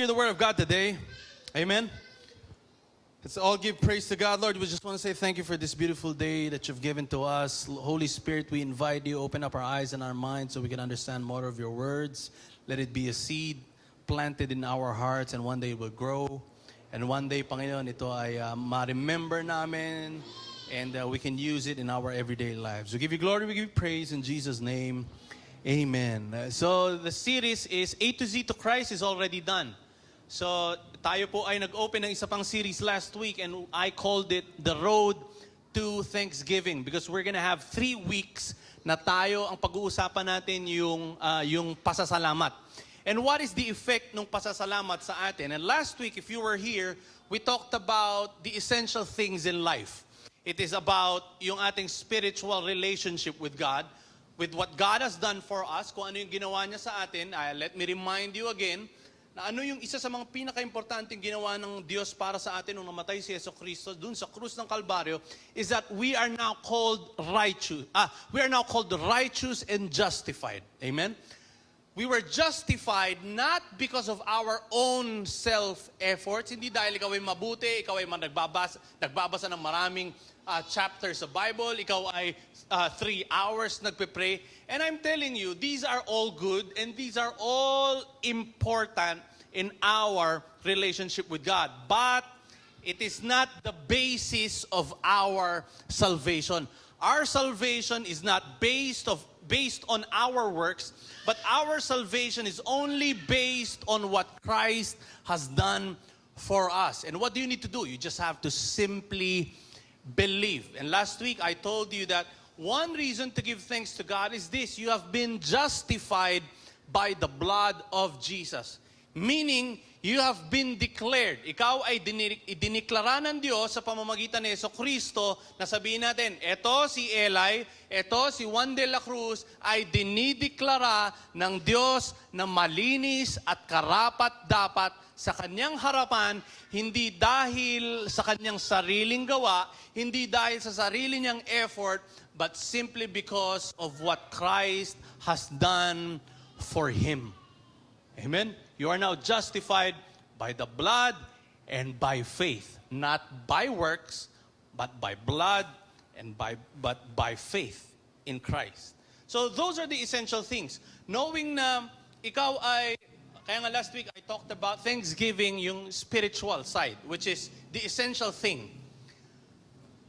hear the word of God today? Amen. Let's all give praise to God. Lord, we just want to say thank you for this beautiful day that you've given to us. Holy Spirit, we invite you, open up our eyes and our minds so we can understand more of your words. Let it be a seed planted in our hearts and one day it will grow. And one day, Panginoon, ito ay ma-remember namin and we can use it in our everyday lives. We give you glory, we give you praise in Jesus' name. Amen. So the series is A to Z to Christ is already done. So tayo po ay nag-open ng isa pang series last week and I called it The Road to Thanksgiving because we're gonna have 3 weeks na tayo ang pag-uusapan natin yung pasasalamat. And what is the effect ng pasasalamat sa atin? And last week, if you were here, we talked about the essential things in life. It is about yung ating spiritual relationship with God, with what God has done for us, kung ano yung ginawa niya sa atin. Let me remind you again, na ano yung isa sa mga pinaka-importanting ginawa ng Diyos para sa atin nung namatay si Jesucristo dun sa krus ng Kalbaryo is that we are now called righteous. We are now called righteous and justified. Amen? We were justified not because of our own self-efforts. Hindi dahil ikaw ay mabuti, ikaw ay nagbabasa ng maraming chapters sa Bible, ikaw ay 3 hours nagpe-pray. And I'm telling you, these are all good and these are all important in our relationship with God. But it is not the basis of our salvation. Our salvation is not based on our works, but our salvation is only based on what Christ has done for us. And what do you need to do? You just have to simply believe. And last week I told you that one reason to give thanks to God is this: you have been justified by the blood of Jesus. Meaning, you have been declared. Ikaw ay diniklara ng Diyos sa pamamagitan ni Jesucristo na sabihin natin, eto si Eli, eto si Juan de la Cruz ay dinideklara ng Diyos na malinis at karapat-dapat sa kanyang harapan, hindi dahil sa kanyang sariling gawa, hindi dahil sa sarili niyang effort, but simply because of what Christ has done for him. Amen? You are now justified by the blood and by faith. Not by works, but by blood and by faith in Christ. So those are the essential things. Knowing na ikaw ay, kaya nga last week I talked about Thanksgiving, yung spiritual side, which is the essential thing.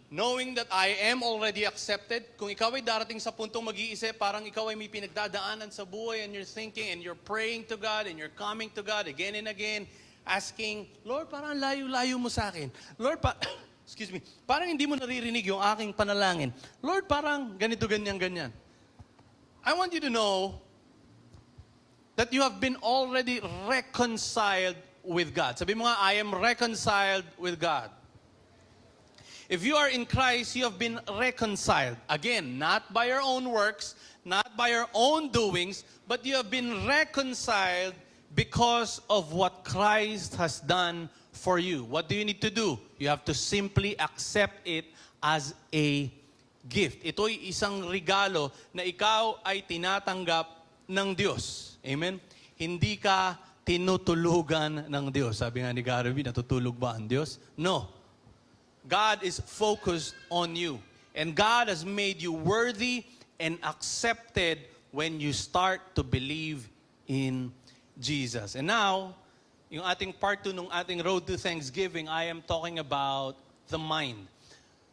Knowing that I am already accepted, kung ikaw ay darating sa puntong mag-iisip, parang ikaw ay may pinagdadaanan sa buhay and you're thinking and you're praying to God and you're coming to God again and again, asking, Lord, parang layo-layo mo sa akin. Lord, excuse me, parang hindi mo naririnig yung aking panalangin. Lord, parang ganito, ganyan, ganyan. I want you to know that you have been already reconciled with God. Sabi mo nga, I am reconciled with God. If you are in Christ, you have been reconciled. Again, not by your own works, not by your own doings, but you have been reconciled because of what Christ has done for you. What do you need to do? You have to simply accept it as a gift. Ito'y isang regalo na ikaw ay tinatanggap ng Diyos. Amen? Hindi ka tinutulugan ng Diyos. Sabi nga ni Garvey, natutulog ba ang Diyos? No. God is focused on you. And God has made you worthy and accepted when you start to believe in Jesus. And now, yung ating part 2 ng ating Road to Thanksgiving, I am talking about the mind.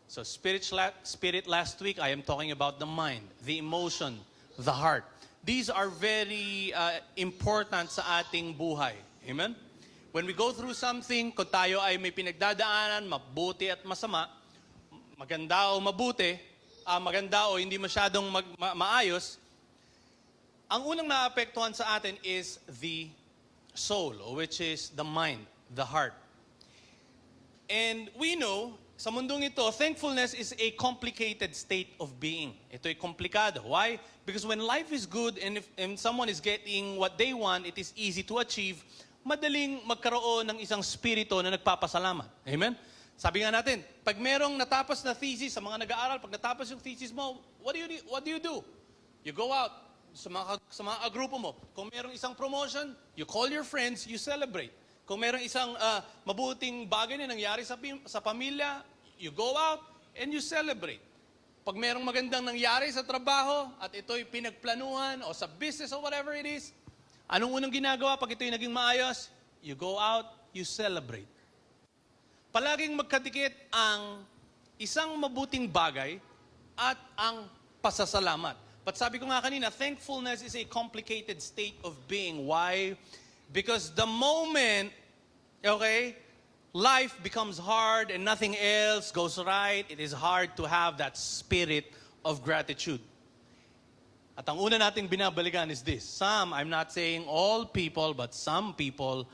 So spirit last week, I am talking about the mind, the emotion, the heart. These are very important sa ating buhay. Amen? When we go through something, kung tayo ay may pinagdadaanan, mabuti at masama, maganda o mabuti, maganda o hindi masyadong maayos, ang unang naapektuhan sa atin is the soul, which is the mind, the heart. And we know, sa mundong ito, thankfulness is a complicated state of being. Ito'y komplikado. Why? Because when life is good and if someone is getting what they want, it is easy to achieve, madaling magkaroon ng isang spirito na nagpapasalamat. Amen? Sabi nga natin, pag merong natapos na thesis, sa mga nag-aaral, pag natapos yung thesis mo, what do you do? You go out sa mga grupo mo. Kung merong isang promotion, you call your friends, you celebrate. Kung merong isang mabuting bagay na nangyari sa pamilya, you go out and you celebrate. Pag merong magandang nangyari sa trabaho at ito'y pinagplanuhan o sa business or whatever it is, anong unang ginagawa pag ito'y naging maayos? You go out, you celebrate. Palaging magkadikit ang isang mabuting bagay at ang pasasalamat. But sabi ko nga kanina, thankfulness is a complicated state of being. Why? Because the moment, okay, life becomes hard and nothing else goes right, it is hard to have that spirit of gratitude. At ang una nating binabalikan is this. I'm not saying all people, but some people,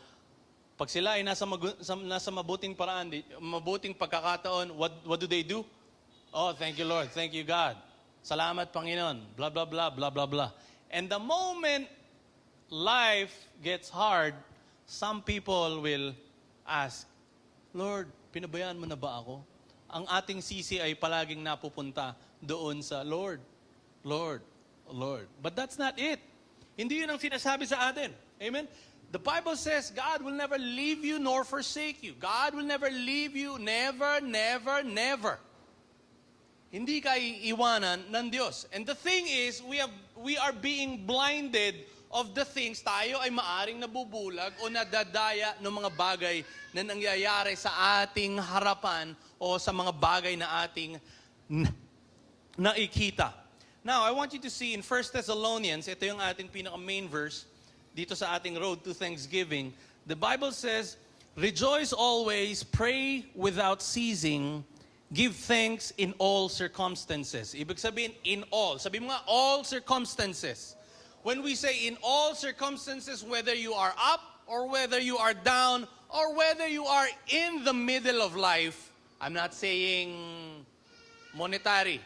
pag sila ay nasa mabuting paraan, mabuting pagkakataon, what do they do? Oh, thank you Lord, thank you God. Salamat Panginoon, blah, blah, blah, blah, blah, blah. And the moment life gets hard, some people will ask, Lord, pinabayaan mo na ba ako? Ang ating sisi ay palaging napupunta doon sa Lord, Lord, Lord. But that's not it. Hindi yun ang sinasabi sa atin. Amen? The Bible says God will never leave you nor forsake you. God will never leave you, never, never, never. Hindi ka iiwanan ng Diyos. And the thing is, we are being blinded of the things, tayo ay maaring nabubulag o nadadaya ng mga bagay na nangyayari sa ating harapan o sa mga bagay na ating nakikita. Now, I want you to see in 1 Thessalonians, ito yung ating pinaka-main verse dito sa ating road to Thanksgiving. The Bible says, rejoice always, pray without ceasing, give thanks in all circumstances. Ibig sabihin, in all. Sabi mo nga, all circumstances. When we say in all circumstances, whether you are up or whether you are down or whether you are in the middle of life, I'm not saying monetary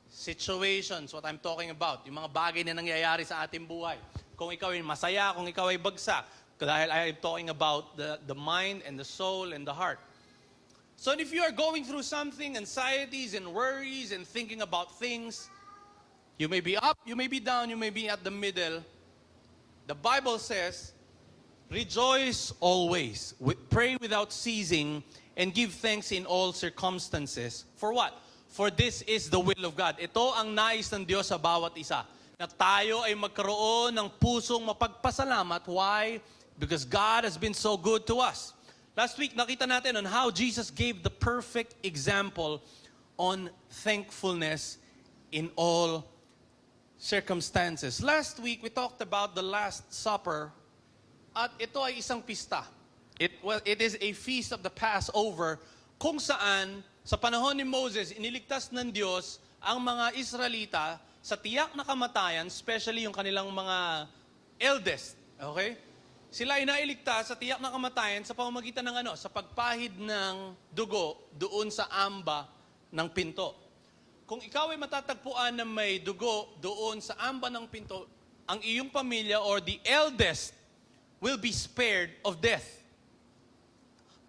situations, what I'm talking about, yung mga bagay na nangyayari sa ating buhay. Kung ikaw ay masaya, kung ikaw ay bagsak, dahil I'm talking about the mind and the soul and the heart. So if you are going through something, anxieties and worries and thinking about things, you may be up, you may be down, you may be at the middle. The Bible says, rejoice always, pray without ceasing, and give thanks in all circumstances. For what? For this is the will of God. Ito ang nais ng Diyos sa bawat isa. Na tayo ay magkaroon ng pusong mapagpasalamat. Why? Because God has been so good to us. Last week, nakita natin on how Jesus gave the perfect example on thankfulness in all circumstances. Last week, we talked about the Last Supper, at ito ay isang pista. It is a feast of the Passover, kung saan, sa panahon ni Moses, iniligtas ng Diyos ang mga Israelita sa tiyak na kamatayan, especially yung kanilang mga eldest. Okay? Sila ay nailigtas sa tiyak na kamatayan sa pamamagitan ng sa pagpahid ng dugo doon sa amba ng pinto. Kung ikaw ay matatagpuan na may dugo doon sa amba ng pinto, ang iyong pamilya or the eldest will be spared of death.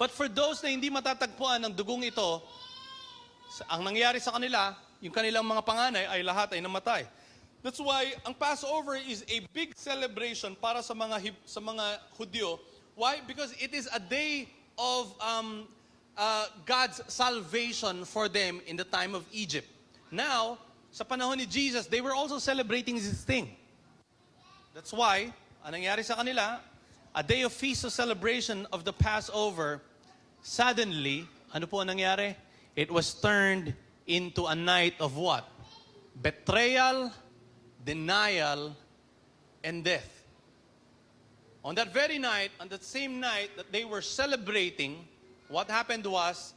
But for those na hindi matatagpuan ng dugong ito, ang nangyari sa kanila, yung kanilang mga panganay ay lahat ay namatay. That's why ang Passover is a big celebration para sa mga Hudyo. Why? Because it is a day of God's salvation for them in the time of Egypt. Now, sa panahon ni Jesus, they were also celebrating this thing. That's why, ang nangyari sa kanila, a day of feast of celebration of the Passover, suddenly, ano po ang nangyari? It was turned into a night of what? Betrayal, denial, and death. On that very night, on that same night that they were celebrating, what happened was,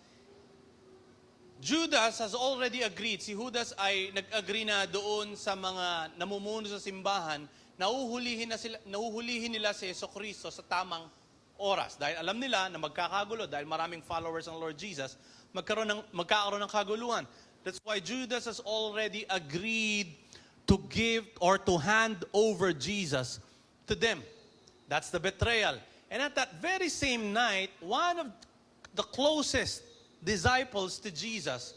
Judas has already agreed. Si Judas ay nag-agree na doon sa mga namumuno sa simbahan, nahuhulihin nila si Jesucristo sa tamang oras. Dahil alam nila na magkakagulo, dahil maraming followers ng Lord Jesus, magkakaroon ng kaguluhan. That's why Judas has already agreed to give or to hand over Jesus to them. That's the betrayal. And at that very same night, one of the closest disciples to Jesus,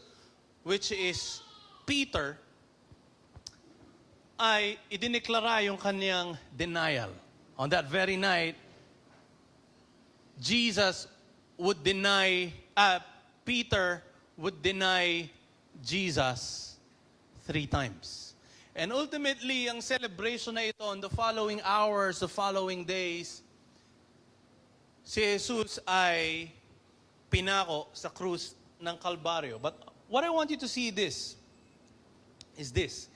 which is Peter, ay idineklara yung kanyang denial. On that very night, Peter would deny Jesus 3 times. And ultimately, ang celebration na ito on the following hours, the following days, si Jesus ay pinako sa krus ng Kalbaryo. But what I want you to see is this.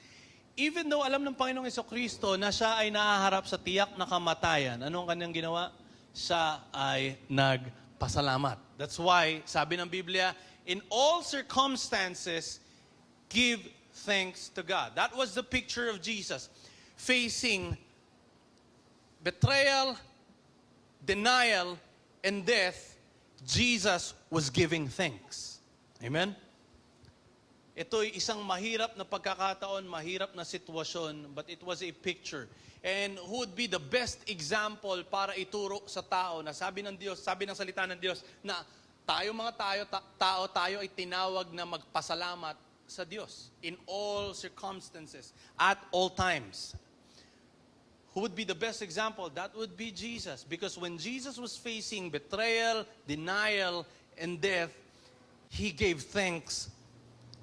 Even though alam ng Panginoong Jesucristo na siya ay nahaharap sa tiyak na kamatayan, anong kanyang ginawa? Siya ay nagpasalamat. That's why, sabi ng Biblia, in all circumstances, give thanks to God. That was the picture of Jesus. Facing betrayal, denial, and death, Jesus was giving thanks. Amen? Ito'y isang mahirap na pagkakataon, mahirap na sitwasyon, but it was a picture. And who would be the best example para ituro sa tao na sabi ng Diyos, sabi ng salita ng Diyos, na tayo ay tinawag na magpasalamat sa Diyos in all circumstances, at all times. Who would be the best example? That would be Jesus. Because when Jesus was facing betrayal, denial, and death, He gave thanks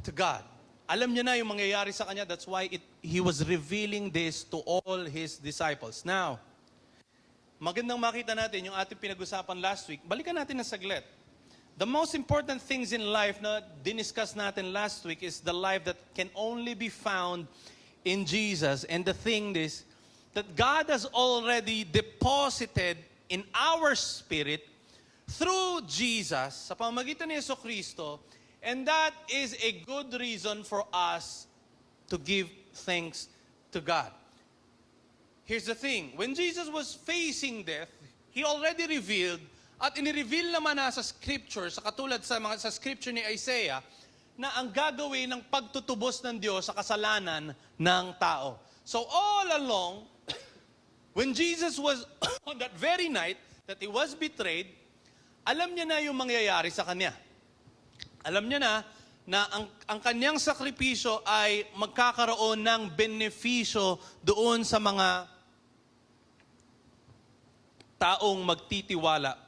to God. Alam niya na yung mangyayari sa kanya. That's why He was revealing this to all His disciples. Now, magandang makita natin yung ating pinag-usapan last week. Balikan natin na saglit. The most important things in life na diniscuss natin last week is the life that can only be found in Jesus. And the thing is that God has already deposited in our spirit through Jesus sa pamamagitan ni Jesucristo. And that is a good reason for us to give thanks to God. Here's the thing. When Jesus was facing death, He already revealed, at inireveal naman na sa scripture, sa katulad sa scripture ni Isaiah, na ang gagawin ng pagtutubos ng Diyos sa kasalanan ng tao. So all along, when Jesus was on that very night that He was betrayed, alam niya na yung mangyayari sa Kanya. Alam niya na ang kanyang sakripisyo ay magkakaroon ng benepisyo doon sa mga taong magtitiwala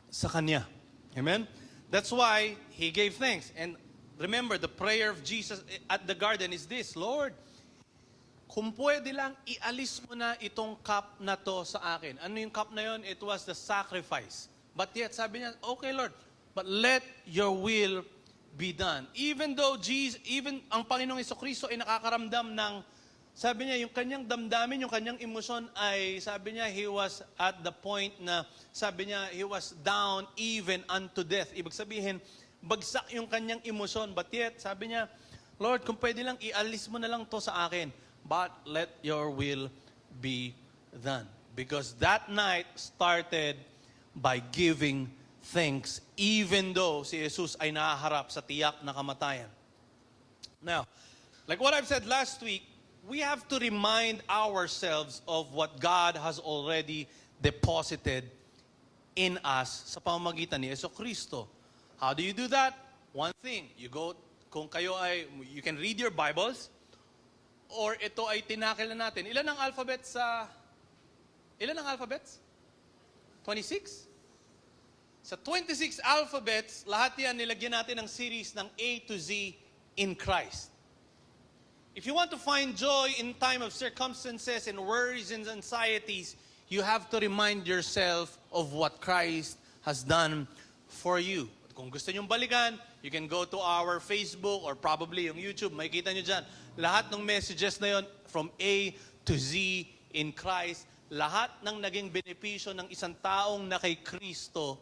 sa Kanya. Amen? That's why He gave thanks. And remember, the prayer of Jesus at the garden is this, Lord, kung pwede lang, ialis mo na itong cup na to sa akin. Ano yung cup na yon? It was the sacrifice. But yet, sabi niya, okay Lord, but let your will be done. Even though even ang Panginoong Jesucristo ay nakakaramdam ng, sabi niya, yung kanyang damdamin, yung kanyang emosyon ay, sabi niya, He was at the point na, sabi niya, He was down even unto death. Ibig sabihin, bagsak yung kanyang emosyon. But yet, sabi niya, Lord, kung pwede lang, ialis mo na lang to sa akin. But let your will be done. Because that night started by giving thanks, even though si Jesus ay nahaharap sa tiyak na kamatayan. Now, like what I've said last week, we have to remind ourselves of what God has already deposited in us sa pamamagitan ni Jesucristo. How do you do that? One thing, you can read your Bibles, or ito ay tinakil na natin. Ilan ang alphabets? 26? Sa 26 alphabets, lahat yan nilagyan natin ng series ng A to Z in Christ. If you want to find joy in time of circumstances and worries and anxieties, you have to remind yourself of what Christ has done for you. At kung gusto nyong balikan, you can go to our Facebook or probably yung YouTube. Makikita nyo dyan. Lahat ng messages na yon from A to Z in Christ. Lahat ng naging benepisyo ng isang taong na kay Kristo.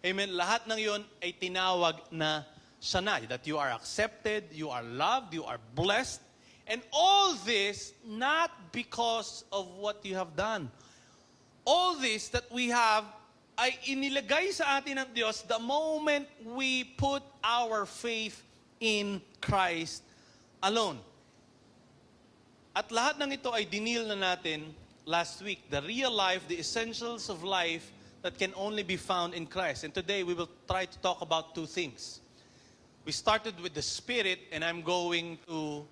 Amen. Lahat ng yon ay tinawag na siya na. That you are accepted, you are loved, you are blessed. And all this not because of what you have done. All this that we have ay inilagay sa atin ng Diyos the moment we put our faith in Christ alone. At lahat ng ito ay dinil na natin last week. The real life, the essentials of life that can only be found in Christ. And today we will try to talk about two things. We started with the spirit, and I'm going to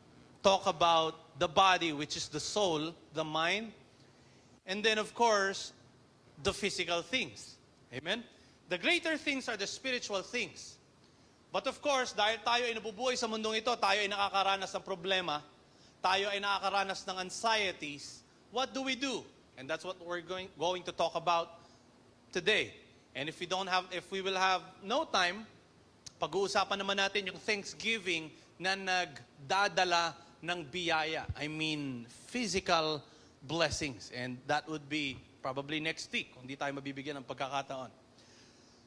talk about the body, which is the soul, the mind, and then of course, the physical things. Amen? The greater things are the spiritual things. But of course, dahil tayo ay nabubuhay sa mundong ito, tayo ay nakakaranas ng problema, tayo ay nakakaranas ng anxieties, what do we do? And that's what we're going to talk about today. And if we will have no time, pag-uusapan naman natin yung Thanksgiving na nagdadala ng biyaya. I mean, physical blessings. And that would be probably next week, kung di tayo mabibigyan ng pagkakataon.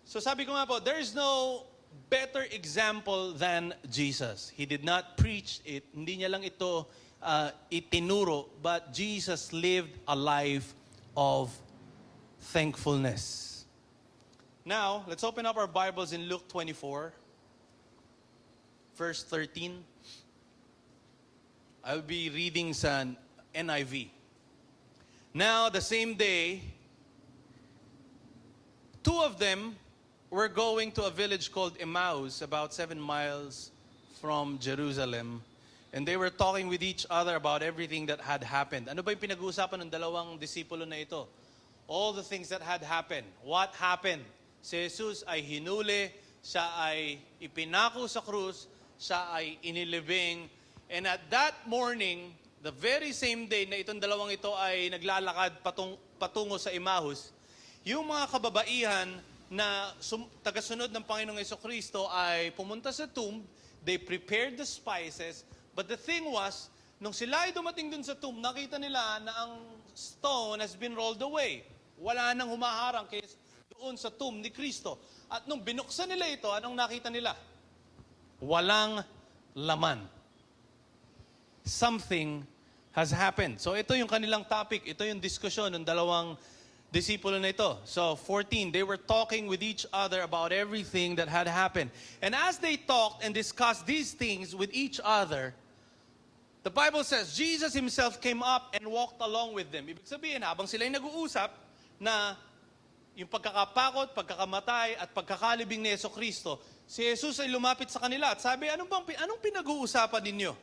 So sabi ko nga po, there is no better example than Jesus. He did not preach it. Hindi niya lang ito itinuro, but Jesus lived a life of thankfulness. Now, let's open up our Bibles in Luke 24, verse 13. I'll be reading sa NIV. Now, the same day, two of them were going to a village called Emmaus, about 7 miles from Jerusalem. And they were talking with each other about everything that had happened. Ano ba yung pinag-uusapan ng dalawang disipulo na ito? All the things that had happened. What happened? Si Jesus ay hinuli, siya ay ipinako sa krus, siya ay inilibing. And at that morning, the very same day na itong dalawang ito ay naglalakad patungo sa Emmaus, yung mga kababaihan na tagasunod ng Panginoong Jesucristo ay pumunta sa tomb, they prepared the spices, but the thing was, nung sila ay dumating dun sa tomb, nakita nila na ang stone has been rolled away. Wala nang humaharang doon sa tomb ni Kristo. At nung binuksan nila ito, anong nakita nila? Walang laman. Something has happened. So ito yung kanilang topic, ito yung diskusyon ng dalawang disipulo na ito. So 14, they were talking with each other about everything that had happened. And as they talked and discussed these things with each other, the Bible says, Jesus himself came up and walked along with them. Ibig sabihin, habang sila'y nag-uusap na yung pagkakapakot, pagkakamatay, at pagkakalibing ni Jesucristo, si Jesus ay lumapit sa kanila at sabi, anong pinag-uusapan ninyo?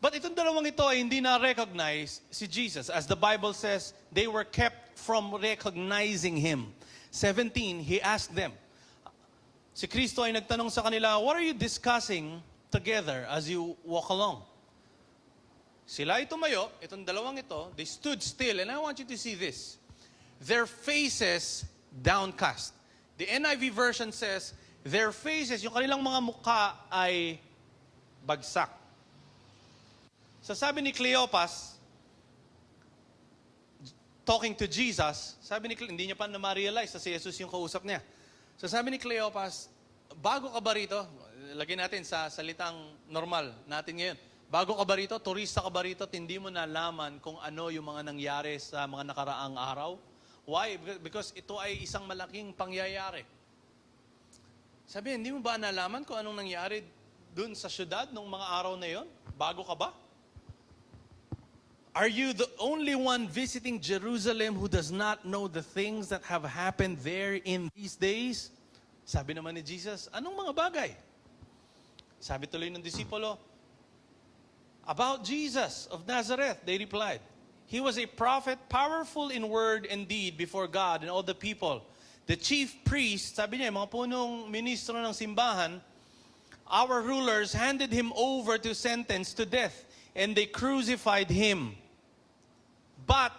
But itong dalawang ito ay hindi na-recognize si Jesus. As the Bible says, they were kept from recognizing Him. 17, He asked them. Si Kristo ay nagtanong sa kanila, what are you discussing together as you walk along? Sila ay tumayo, itong dalawang ito, they stood still, and I want you to see this. Their faces downcast. The NIV version says, their faces, yung kanilang mga mukha ay bagsak. So sabi ni Cleopas, talking to Jesus, sabi ni hindi niya pa na ma-realize na si Jesus yung kausap niya. So sabi ni Cleopas, bago ka ba rito? Lagyan natin sa salitang normal natin ngayon. Bago ka ba rito? Turista ka ba rito? Hindi mo nalaman kung ano yung mga nangyari sa mga nakaraang araw? Why? Because ito ay isang malaking pangyayari. Sabi, hindi mo ba nalaman kung anong nangyari dun sa syudad nung mga araw na yon? Bago ka ba? Are you the only one visiting Jerusalem who does not know the things that have happened there in these days? Sabi naman ni Jesus, anong mga bagay? Sabi tuloy ng disipulo, about Jesus of Nazareth, they replied. He was a prophet, powerful in word and deed before God and all the people. The chief priest, sabi niya, mga punong ministro ng simbahan, our rulers handed him over to sentence to death, and they crucified him. But,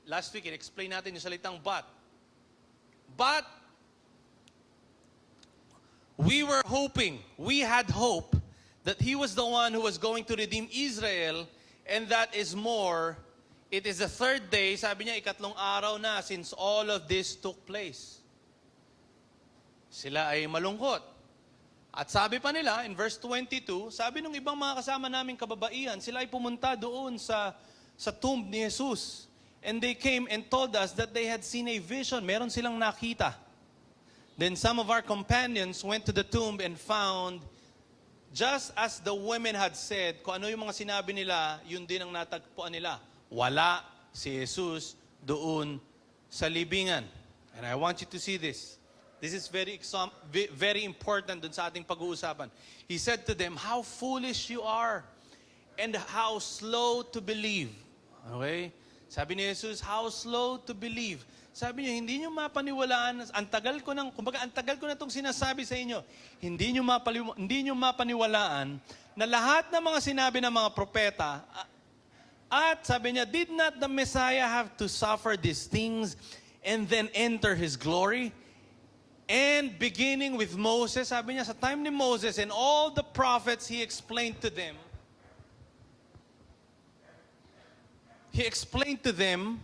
last week, in-explain natin yung salitang but, we had hope that he was the one who was going to redeem Israel, and that is more, it is the third day, sabi niya, ikatlong araw na since all of this took place. Sila ay malungkot. At sabi pa nila, in verse 22, sabi nung ibang mga kasama naming kababaihan, sila ay pumunta doon sa tomb ni Jesus. And they came and told us that they had seen a vision. Meron silang nakita. Then some of our companions went to the tomb and found, just as the women had said, kung ano yung mga sinabi nila, yun din ang natagpuan nila. Wala si Jesus doon sa libingan. And I want you to see this. This is very important dun sa ating pag-uusapan. He said to them, how foolish you are and how slow to believe. Okay? Sabi ni Jesus, how slow to believe. Sabi niya, hindi niyo mapaniwalaan, kumbaga ang tagal ko na itong sinasabi sa inyo, hindi niyo mapaniwalaan na lahat ng mga sinabi ng mga propeta, at sabi niya, did not the Messiah have to suffer these things and then enter His glory? And beginning with Moses, sabi niya, sa time ni Moses and all the prophets, He explained to them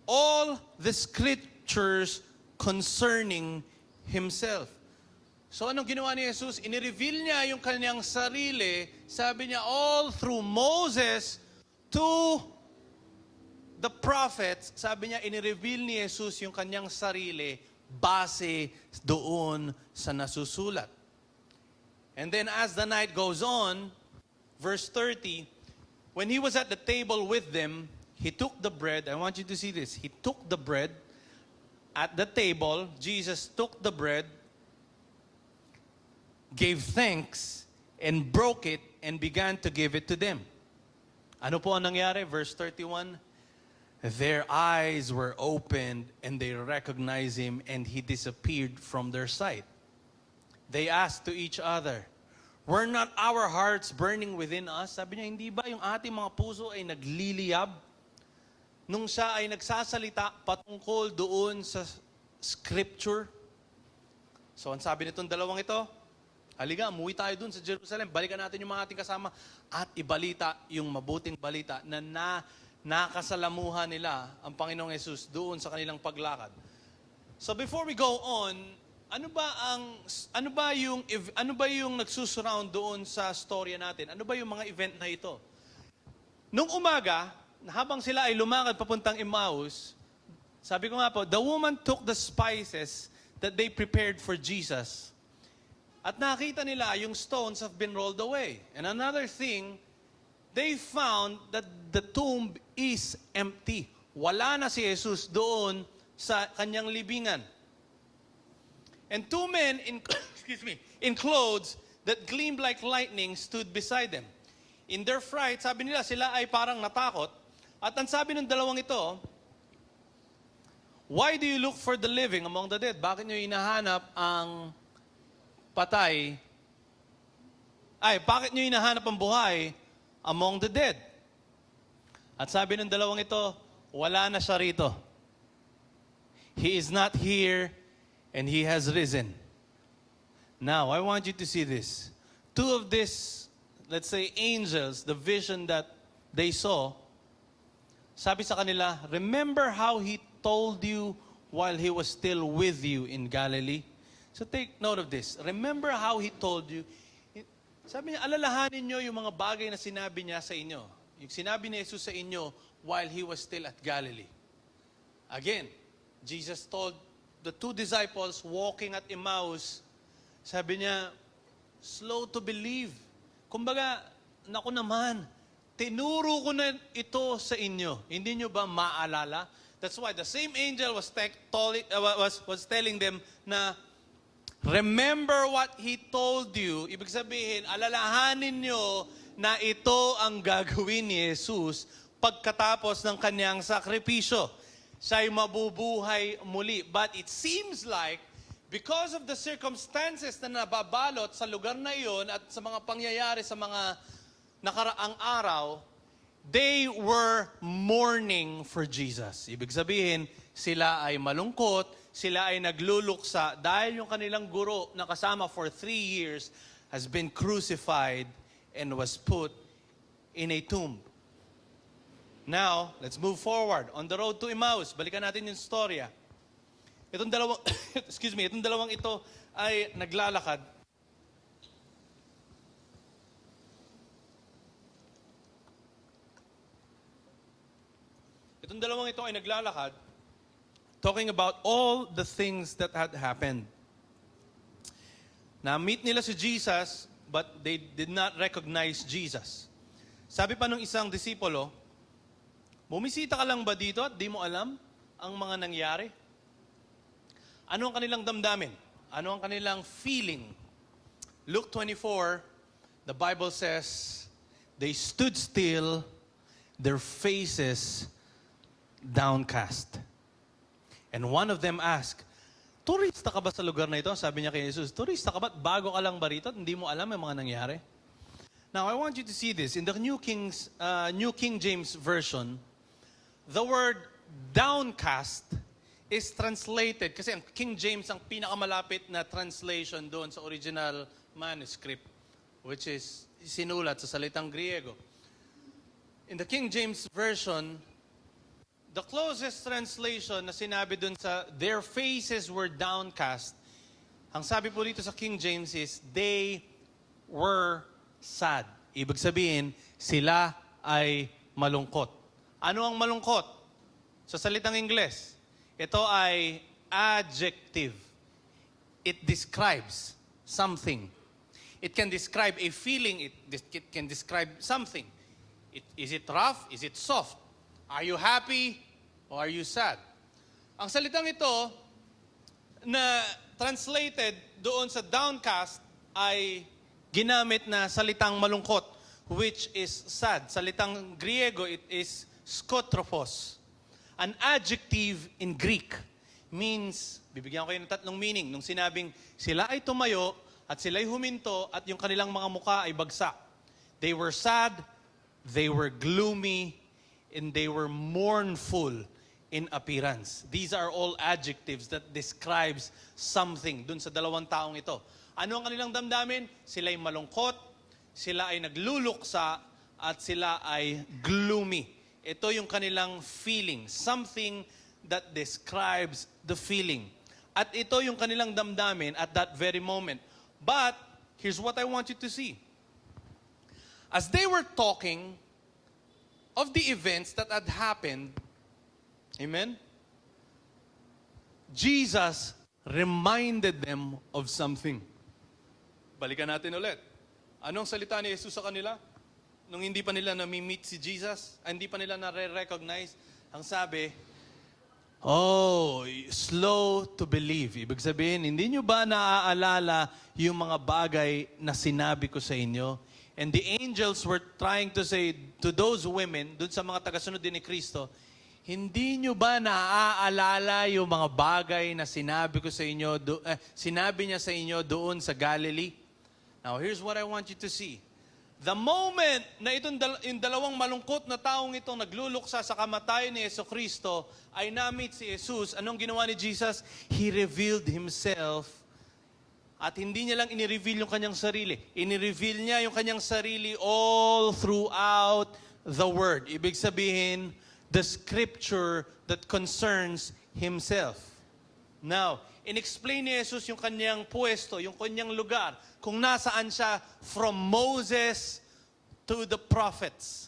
all the scriptures concerning Himself. So anong ginawa ni Jesus? Inireveal niya yung kanyang sarili, sabi niya, all through Moses to the prophets, sabi niya, inireveal ni Jesus yung kanyang sarili base doon sa nasusulat. And then as the night goes on, verse 30, when He was at the table with them, He took the bread. I want you to see this. He took the bread at the table. Jesus took the bread, gave thanks, and broke it, and began to give it to them. Ano po ang nangyari? Verse 31, their eyes were opened, and they recognized Him, and He disappeared from their sight. They asked to each other, were not our hearts burning within us? Sabi niya, hindi ba yung ating mga puso ay nagliliyab nung siya ay nagsasalita patungkol doon sa scripture? So, ang sabi nitong dalawang ito, halika, umuwi tayo doon sa Jerusalem, balikan natin yung mga ating kasama at ibalita yung mabuting balita na nakasalamuhan nila ang Panginoong Yesus doon sa kanilang paglakad. So before we go on, ano ba yung nagsusurround doon sa storya natin? Ano ba yung mga event na ito? Nung umaga, habang sila ay lumakad papuntang Emmaus, sabi ko nga po, the woman took the spices that they prepared for Jesus. At nakita nila yung stones have been rolled away. And another thing, they found that the tomb is empty. Wala na si Jesus doon sa kanyang libingan. And two men in clothes that gleamed like lightning stood beside them. In their fright, sabi nila, sila ay parang natakot. At ang sabi ng dalawang ito, why do you look for the living among the dead? Bakit nyo hinahanap ang patay? Bakit nyo hinahanap ang buhay among the dead? At sabi ng dalawang ito, wala na siya rito. He is not here and He has risen. Now, I want you to see this. Two of these, let's say, angels, the vision that they saw, sabi sa kanila, remember how He told you while He was still with you in Galilee? So take note of this. Remember how He told you. Sabi niya, alalahanin niyo yung mga bagay na sinabi niya sa inyo. Yung sinabi ni Jesus sa inyo while He was still at Galilee. Again, Jesus told the two disciples walking at Emmaus, sabi niya, slow to believe. Kumbaga, naku naman, tinuro ko na ito sa inyo. Hindi nyo ba maalala? That's why the same angel was telling them na, remember what He told you. Ibig sabihin, alalahanin nyo na ito ang gagawin ni Jesus pagkatapos ng kanyang sakripisyo. Siya'y mabubuhay muli. But it seems like, because of the circumstances na nababalot sa lugar na iyon at sa mga pangyayari sa mga nakaraang araw, they were mourning for Jesus. Ibig sabihin, sila ay malungkot, sila ay nagluluksa dahil yung kanilang guro na kasama for 3 years has been crucified and was put in a tomb. Now, let's move forward. On the road to Emmaus, balikan natin yung storya. Itong dalawang, itong dalawang ito ay naglalakad. Itong dalawang ito ay naglalakad, talking about all the things that had happened. Na-meet nila si Jesus, but they did not recognize Jesus. Sabi pa nung isang disipulo, bumisita ka lang ba dito at di mo alam ang mga nangyari? Ano ang kanilang damdamin? Ano ang kanilang feeling? Luke 24, the Bible says, they stood still, their faces downcast. And one of them asked, turista ka ba sa lugar na ito? Sabi niya kay Jesus, turista ka ba? Bago ka lang ba rito? Hindi mo alam yung mga nangyari? Now, I want you to see this. In the New King James Version, the word downcast is translated, kasi ang King James ang pinakamalapit na translation doon sa original manuscript, which is sinulat sa salitang Griego. In the King James Version, the closest translation na sinabi doon sa their faces were downcast, ang sabi po dito sa King James is, they were sad. Ibig sabihin, sila ay malungkot. Ano ang malungkot? Sa salitang Ingles, ito ay adjective. It describes something. It can describe a feeling. It can describe something. Is it rough? Is it soft? Are you happy? Or are you sad? Ang salitang ito na translated doon sa downcast ay ginamit na salitang malungkot, which is sad. Salitang Griego, it is skotropos. An adjective in Greek means, bibigyan ko kayo ng tatlong meaning, nung sinabing sila ay tumayo at sila ay huminto at yung kanilang mga muka ay bagsak. They were sad, they were gloomy, and they were mournful in appearance. These are all adjectives that describes something dun sa dalawang taong ito. Ano ang kanilang damdamin? Sila ay malungkot, sila ay nagluluksa, at sila ay gloomy. Ito yung kanilang feeling. Something that describes the feeling. At ito yung kanilang damdamin at that very moment. But, here's what I want you to see. As they were talking of the events that had happened, amen? Jesus reminded them of something. Balikan natin ulit. Anong salita ni Jesus sa kanila? Nung hindi pa nila nami-meet si Jesus, hindi pa nila nare-recognize, ang sabi, slow to believe. Ibig sabihin, hindi nyo ba naaalala yung mga bagay na sinabi ko sa inyo? And the angels were trying to say to those women, dun sa mga tagasunod din ni Kristo, hindi nyo ba naaalala yung mga bagay na sinabi ko sa inyo, sinabi niya sa inyo doon sa Galilee? Now, here's what I want you to see. The moment na yung dalawang malungkot na taong itong nagluluksa sa kamatayan ni Jesucristo ay na-meet si Jesus, anong ginawa ni Jesus? He revealed Himself. At hindi niya lang inireveal yung kanyang sarili. Inireveal niya yung kanyang sarili all throughout the Word. Ibig sabihin, the Scripture that concerns Himself. Now, in-explain ni Jesus yung kanyang pwesto, yung kanyang lugar, kung nasaan siya from Moses to the prophets.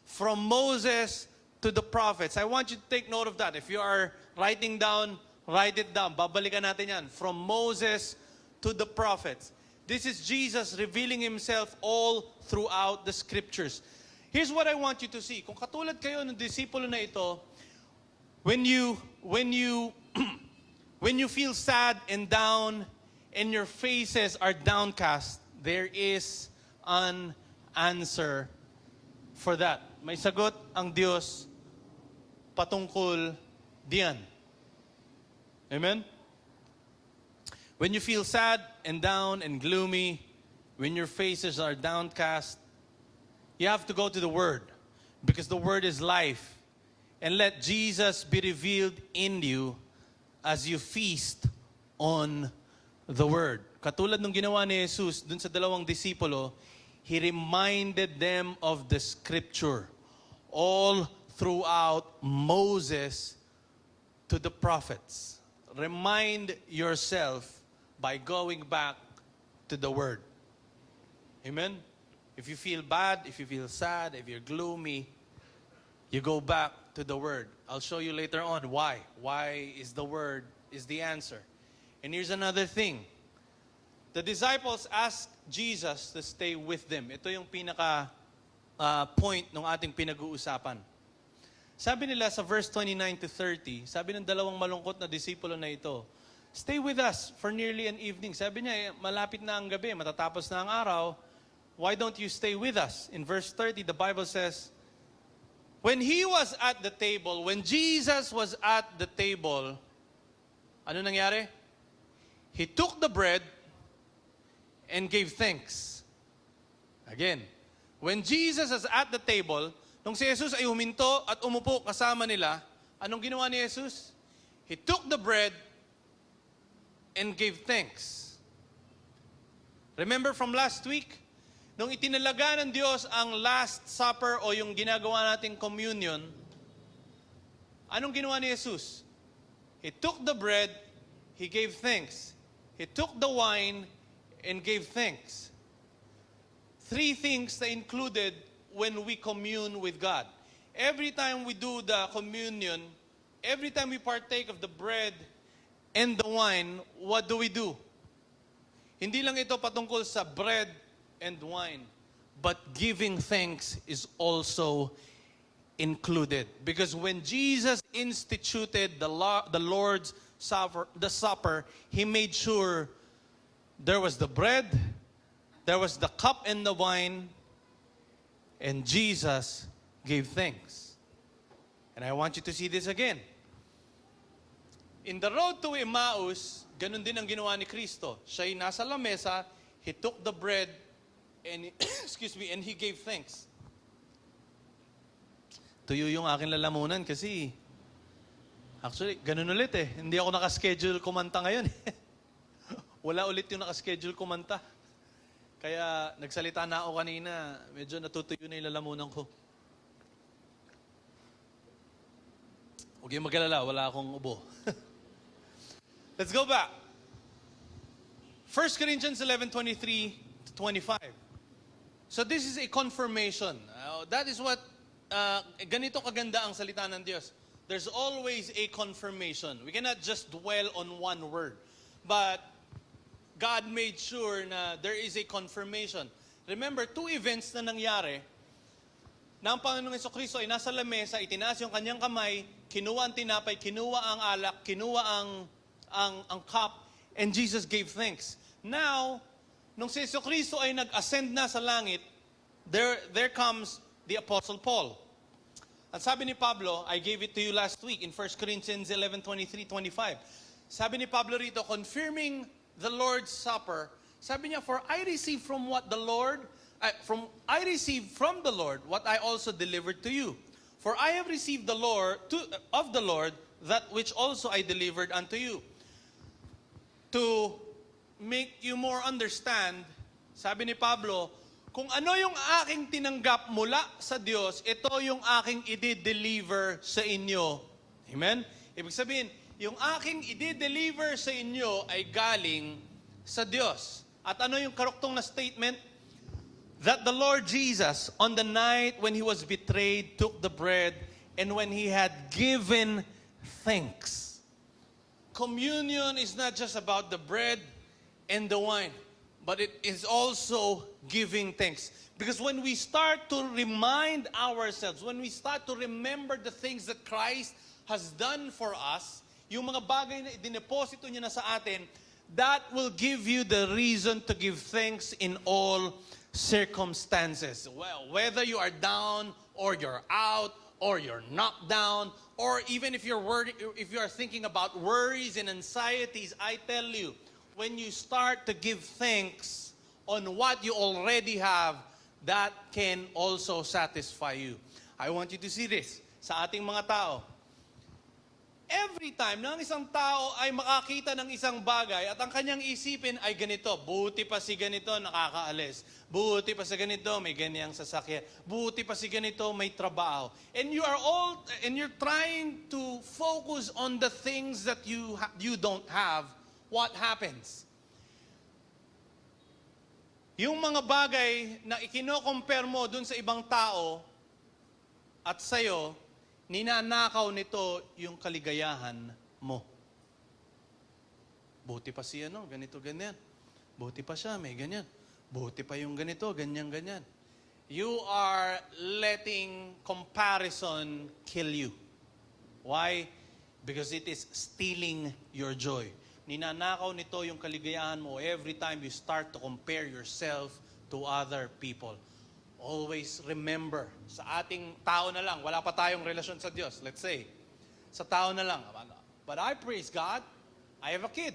From Moses to the prophets. I want you to take note of that. If you are writing down, write it down. Babalikan natin yan. From Moses to the prophets. This is Jesus revealing Himself all throughout the Scriptures. Here's what I want you to see. Kung katulad kayo ng disipulo na ito, when you feel sad and down and your faces are downcast, there is an answer for that. May sagot ang Diyos patungkol diyan. Amen? When you feel sad and down and gloomy, when your faces are downcast, you have to go to the Word, because the Word is life. And let Jesus be revealed in you as you feast on the Word. Katulad nung ginawa ni Jesus dun sa dalawang disipulo, He reminded them of the Scripture all throughout Moses to the prophets. Remind yourself by going back to the Word. Amen? If you feel bad, if you feel sad, if you're gloomy, you go back to the Word. I'll show you later on why. Why is the Word is the answer. And here's another thing. The disciples asked Jesus to stay with them. Ito yung pinaka point ng ating pinag-uusapan. Sabi nila sa verse 29 to 30, sabi ng dalawang malungkot na disipulo na ito, stay with us for nearly an evening. Sabi niya, malapit na ang gabi, matatapos na ang araw. Why don't you stay with us? In verse 30, the Bible says, When he was at the table, when Jesus was at the table, ano nangyari? He took the bread and gave thanks. Again, when Jesus was at the table, nung si Jesus ay huminto at umupo kasama nila, anong ginawa ni Jesus? He took the bread and gave thanks. Remember from last week? Nung itinalaga ng Diyos ang Last Supper o yung ginagawa nating communion, anong ginawa ni Jesus? He took the bread, He gave thanks. He took the wine and gave thanks. Three things that included when we commune with God. Every time we do the communion, every time we partake of the bread and the wine, what do? Hindi lang ito patungkol sa bread and wine, but giving thanks is also included. Because when Jesus instituted the Lord's Supper, He made sure there was the bread, there was the cup and the wine, and Jesus gave thanks. And I want you to see this again. In the road to Emmaus, ganun din ang ginawa ni Kristo. Siya'y nasa lamesa, He took the bread, and and He gave thanks. Tuyo yung aking lalamunan kasi actually, ganun ulit eh. Hindi ako nakaschedule kumanta ngayon. Wala ulit yung nakaschedule kumanta. Kaya nagsalita na ako kanina, medyo natutuyo na yung lalamunan ko. Huwag yung mag-alala, wala akong ubo. Let's go back. 1 Corinthians 11:23-25. So this is a confirmation. That is what, ganito kaganda ang salita ng Diyos. There's always a confirmation. We cannot just dwell on one word. But God made sure na there is a confirmation. Remember, two events na nangyari, na ang Panginoong Jesucristo ay nasa lamesa, itinaas yung kanyang kamay, kinuha ang tinapay, kinuha ang alak, kinuha ang cup, and Jesus gave thanks. Now, nung si Jesucristo ay nag-ascend na sa langit, there comes the Apostle Paul. At sabi ni Pablo, I gave it to you last week in 1 Corinthians 11:23-25. Sabi ni Pablo rito, confirming the Lord's Supper, sabi niya, for I received from the Lord what I also delivered to you. For I have received of the Lord that which also I delivered unto you. To make you more understand, sabi ni Pablo, kung ano yung aking tinanggap mula sa Diyos, ito yung aking i-deliver sa inyo. Amen? Ibig sabihin, yung aking i-deliver sa inyo ay galing sa Diyos. At ano yung karuktong na statement? That the Lord Jesus, on the night when He was betrayed, took the bread, and when He had given thanks. Communion is not just about the bread and the wine, but it is also giving thanks. Because when we start to remind ourselves, when we start to remember the things that Christ has done for us, yung mga bagay na dineposito niya na sa atin, that will give you the reason to give thanks in all circumstances. Well, whether you are down or you're out or you're knocked down, or even if you're worried, if you are thinking about worries and anxieties, I tell you, when you start to give thanks on what you already have, that can also satisfy you. I want you to see this sa ating mga tao. Every time na ang isang tao ay makakita ng isang bagay at ang kanyang isipin ay ganito, buti pa si ganito nakakaalis, buti pa si ganito may ganyang sasakyan, buti pa si ganito may trabaho. And you're trying to focus on the things that you don't have. What happens? Yung mga bagay na ikino-compare mo dun sa ibang tao at sa'yo, ninanakaw nito yung kaligayahan mo. Buti pa siya, no? Ganito, ganyan. Buti pa siya, may ganyan. Buti pa yung ganito, ganyan, ganyan. You are letting comparison kill you. Why? Because it is stealing your joy. Ninanakaw nito yung kaligayahan mo every time you start to compare yourself to other people. always remember, sa ating tao na lang, wala pa tayong relasyon sa Diyos, let's say, sa tao na lang, but I praise God, I have a kid,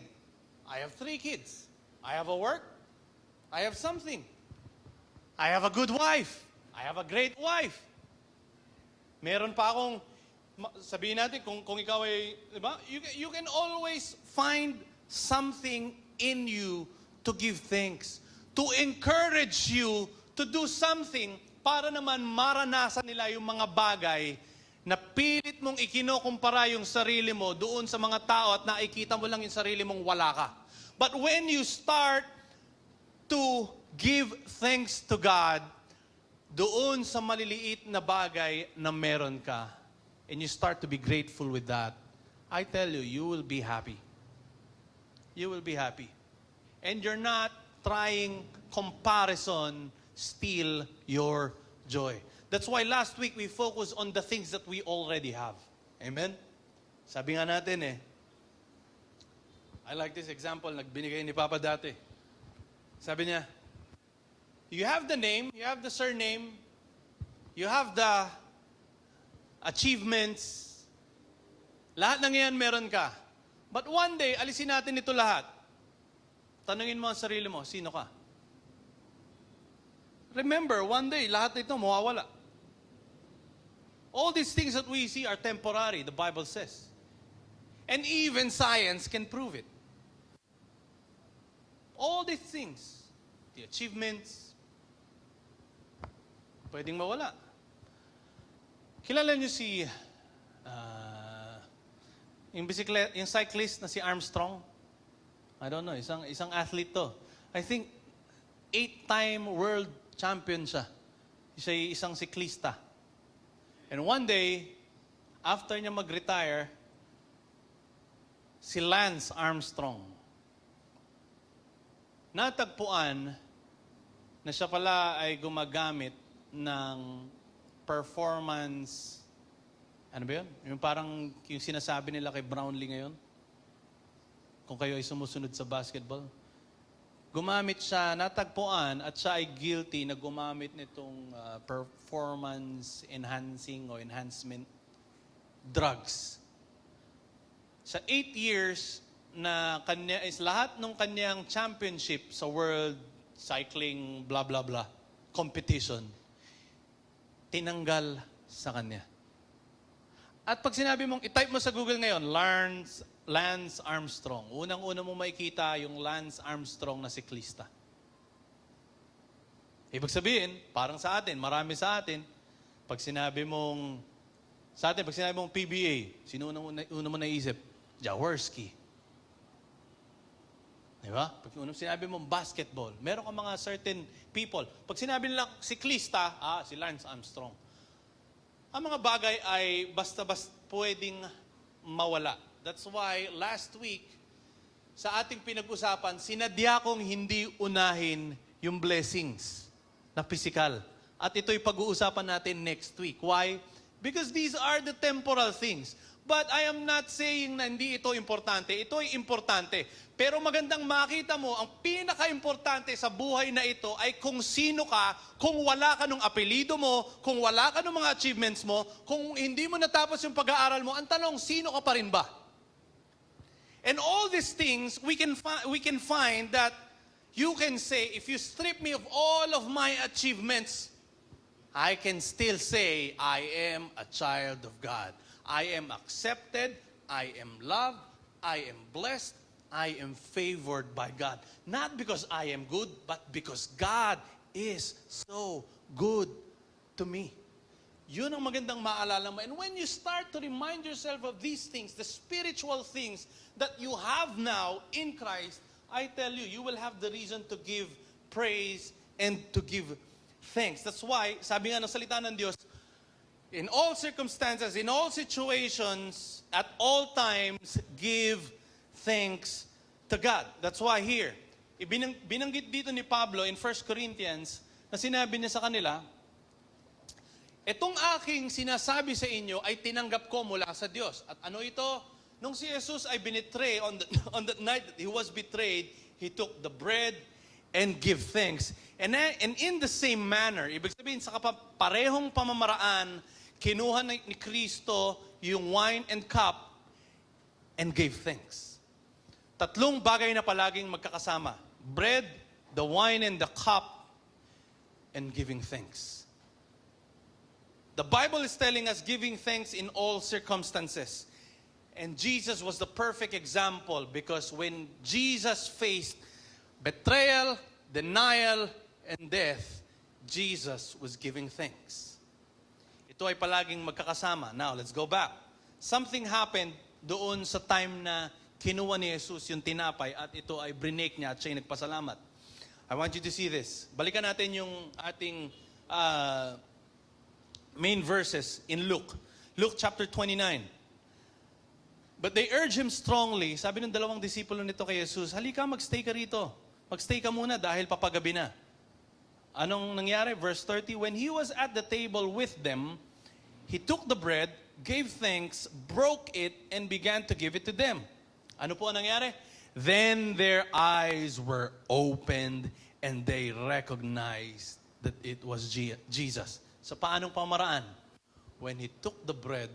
I have 3 kids, I have a work, I have something, I have a good wife, I have a great wife. Meron pa akong, sabihin natin, kung ikaw ay, di ba? You can always find something in you to give thanks, to encourage you to do something para naman maranasan nila yung mga bagay na pilit mong ikinokumpara yung sarili mo doon sa mga tao at nakikita mo lang yung sarili mong wala ka. But when you start to give thanks to God doon sa maliliit na bagay na meron ka, and you start to be grateful with that, I tell you, you will be happy. You will be happy. And you're not trying comparison steal your joy. That's why last week we focused on the things that we already have. Amen? Sabi nga natin I like this example, nagbinigay ni Papa dati. Sabi niya, you have the name, you have the surname, you have the achievements, lahat ng yan meron ka. But one day, alisin natin ito lahat. Tanungin mo ang sarili mo, sino ka? Remember, one day, lahat ito mawawala. All these things that we see are temporary, the Bible says. And even science can prove it. All these things, the achievements, pwedeng mawala. Kilala niyo si yung cyclist na si Armstrong? I don't know, isang athlete to. I think 8-time world champion siya. Siya isang siklista. And one day, after niya mag-retire, si Lance Armstrong, natagpuan na siya pala ay gumagamit ng performance, ano ba yun? Yung parang yung sinasabi nila kay Brownlee ngayon, kung kayo ay sumusunod sa basketball. Gumamit siya, natagpuan, at siya ay guilty na gumamit nitong performance enhancing o enhancement drugs. Sa 8 years na kanya is lahat ng kanyang championship sa world cycling blah blah blah competition tinanggal sa kanya. At pag sinabi mong i-type mo sa Google ngayon, Lance Armstrong, unang-una mo makikita yung Lance Armstrong na siklista. Ibig sabihin, parang sa atin, marami sa atin, pag sinabi mong PBA, sino una mo naisip? Jaworski. Diba? Pag sinabi mong basketball, meron ka mga certain people. Pag sinabi nila siklista, si Lance Armstrong. Ang mga bagay ay basta-basta pwedeng mawala. That's why last week, sa ating pinag-usapan, sinadya kong hindi unahin yung blessings na physical. At ito'y pag-uusapan natin next week. Why? Because these are the temporal things. But I am not saying na hindi ito importante. Ito ay importante. Pero magandang makita mo, ang pinaka-importante sa buhay na ito ay kung sino ka, kung wala ka ng apelido mo, kung wala ka ng mga achievements mo, kung hindi mo natapos yung pag-aaral mo, ang tanong, sino ka pa rin ba? And all these things, we can find that you can say, if you strip me of all of my achievements, I can still say, I am a child of God. I am accepted, I am loved, I am blessed, I am favored by God. Not because I am good, but because God is so good to me. Yun ang magandang maalala mo. And when you start to remind yourself of these things, the spiritual things that you have now in Christ, I tell you, you will have the reason to give praise and to give thanks. That's why, sabi nga ng salita ng Diyos, in all circumstances, in all situations, at all times, give thanks to God. That's why here, binanggit dito ni Pablo in 1 Corinthians, na sinabi niya sa kanila, itong aking sinasabi sa inyo ay tinanggap ko mula sa Diyos. At ano ito? Nung si Jesus ay binitray on that night that he was betrayed, he took the bread and give thanks. And in the same manner, ibig sabihin sa parehong pamamaraan, kinuha ni Kristo yung wine and cup and gave thanks. Tatlong bagay na palaging magkakasama. Bread, the wine, and the cup, and giving thanks. The Bible is telling us giving thanks in all circumstances. And Jesus was the perfect example because when Jesus faced betrayal, denial, and death, Jesus was giving thanks. Ito ay palaging magkakasama. Now, let's go back. Something happened doon sa time na kinuha ni Jesus yung tinapay at ito ay brinake niya at siya'y nagpasalamat. I want you to see this. Balikan natin yung ating main verses in Luke. Luke chapter 29. But they urge him strongly. Sabi ng dalawang disipulo nito kay Jesus, halika, magstay ka rito. Magstay ka muna dahil papagabi na. Anong nangyari? Verse 30, when he was at the table with them, he took the bread, gave thanks, broke it, and began to give it to them. Ano po ang nangyari? Then their eyes were opened and they recognized that it was Jesus. Sa paanong pamaraan? When he took the bread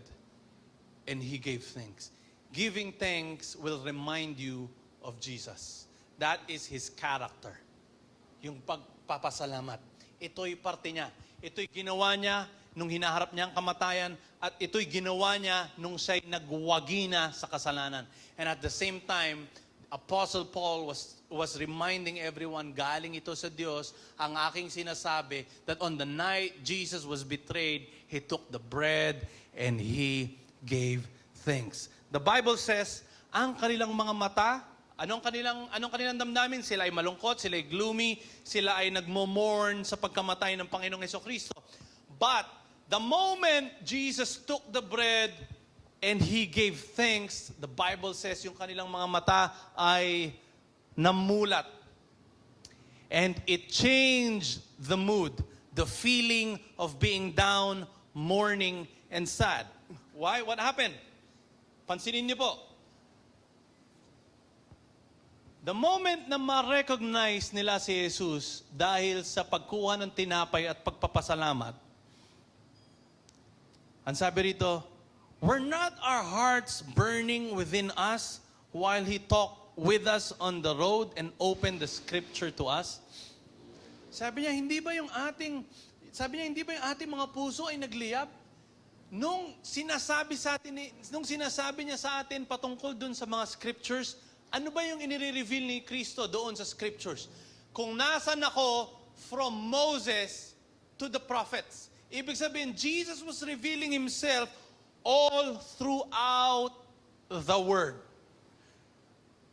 and he gave thanks. Giving thanks will remind you of Jesus. That is His character. Yung pagpapasalamat. Ito'y parte niya. Ito'y ginawa niya nung hinaharap niya ang kamatayan at ito'y ginawa niya nung siya'y nagwagi na sa kasalanan. And at the same time, Apostle Paul was reminding everyone, galing ito sa Diyos, ang aking sinasabi, that on the night Jesus was betrayed, He took the bread and He gave thanks. The Bible says, ang kanilang mga mata, anong kanilang damdamin? Sila ay malungkot, sila ay gloomy, sila ay nagmo-mourn sa pagkamatay ng Panginoong Jesucristo. But the moment Jesus took the bread and He gave thanks, the Bible says yung kanilang mga mata ay namulat. And it changed the mood, the feeling of being down, mourning, and sad. Why? What happened? Pansinin niyo po. The moment na ma-recognize nila si Jesus dahil sa pagkuha ng tinapay at pagpapasalamat, ang sabi rito, were not our hearts burning within us while He talked with us on the road and opened the scripture to us? Sabi niya, hindi ba yung ating mga puso ay nagliyab? Nung sinasabi niya sa atin patungkol dun sa mga scriptures, ano ba yung inire-reveal ni Kristo doon sa scriptures? Kung nasan ako from Moses to the prophets. Ibig sabihin, Jesus was revealing Himself all throughout the Word.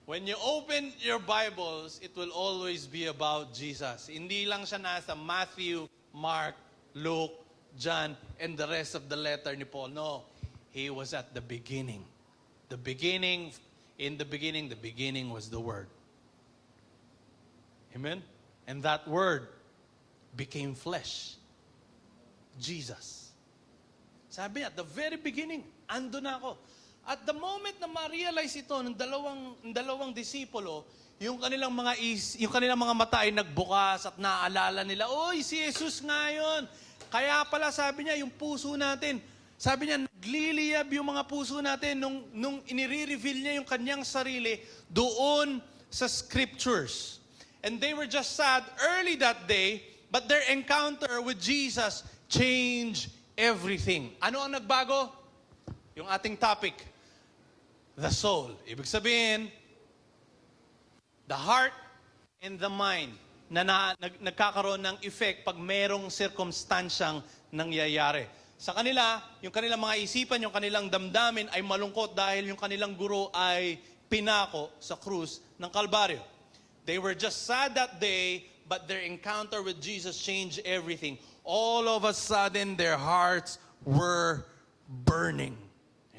When you open your Bibles, it will always be about Jesus. Hindi lang siya nasa Matthew, Mark, Luke, John, and the rest of the letter ni Paul. No, He was at the beginning. In the beginning was the Word. Amen? And that Word became flesh. Jesus. Sabi niya, at the very beginning, ando na ako. At the moment na ma-realize ito ng dalawang disipulo, yung kanilang mga mata ay nagbukas at naaalala nila, oy, si Jesus nga yun. Kaya pala sabi niya, yung puso natin, sabi niya, nagliliyab yung mga puso natin nung inire-reveal niya yung kanyang sarili doon sa scriptures. And they were just sad early that day, but their encounter with Jesus changed everything. Ano ang nagbago? Yung ating topic, the soul. Ibig sabihin, the heart and the mind na nagkakaroon ng effect pag merong circumstansyang nangyayari. Sa kanila, yung kanilang mga isipan, yung kanilang damdamin ay malungkot dahil yung kanilang guro ay pinako sa krus ng Kalbaryo. They were just sad that day, but their encounter with Jesus changed everything. All of a sudden, their hearts were burning.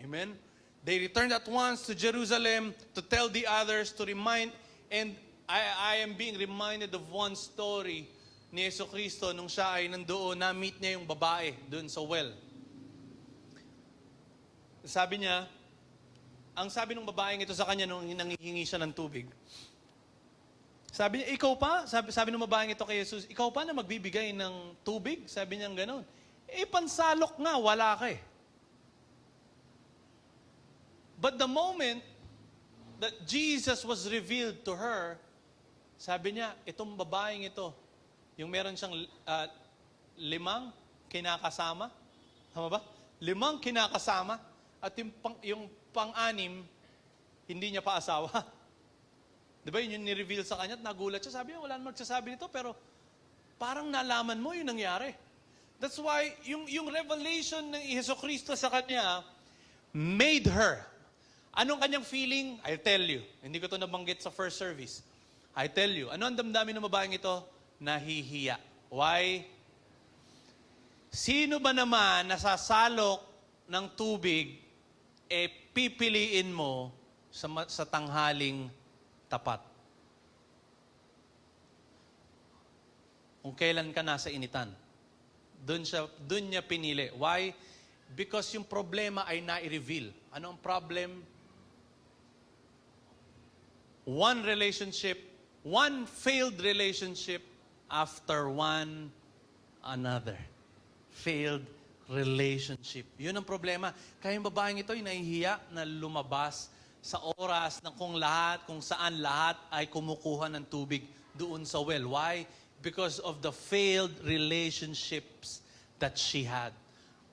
Amen? They returned at once to Jerusalem to tell the others, to remind, and I am being reminded of one story ni Jesucristo nung siya ay nandoon, na-meet niya yung babae doon sa well. Sabi niya, ang sabi ng babaeng ito sa kanya nung nangihingi siya ng tubig, Sabi niya, ikaw pa? Sabi ng babaeng ito kay Jesus, ikaw pa na magbibigay ng tubig? Sabi niya gano'n. Pansalok nga, wala ka eh. But the moment that Jesus was revealed to her, sabi niya, itong babaeng ito, yung meron siyang 5 kinakasama. Tama ba? 5 kinakasama. At yung pang-anim, hindi niya pa asawa. Di ba yun yung ni-reveal sa kanya at nagulat siya. Sabi niya, wala naman magsasabi nito, pero parang nalaman mo yung nangyari. That's why yung revelation ng Jesucristo sa kanya made her. Anong kanyang feeling? I'll tell you. Hindi ko ito nabanggit sa first service. I tell you. Ano ang damdamin ng babaeng ito? Nahihiya. Why? Sino ba naman nasasalok ng tubig, pipiliin mo sa tanghaling tapat? Kung kailan ka nasa initan. Doon niya pinili. Why? Because yung problema ay na-reveal. Ano ang problem? One failed relationship after one another. Failed relationship. Yun ang problema. Kaya yung babaeng ito ay nahihiya na lumabas sa oras ng kung saan lahat ay kumukuha ng tubig doon sa well. Why? Because of the failed relationships that she had.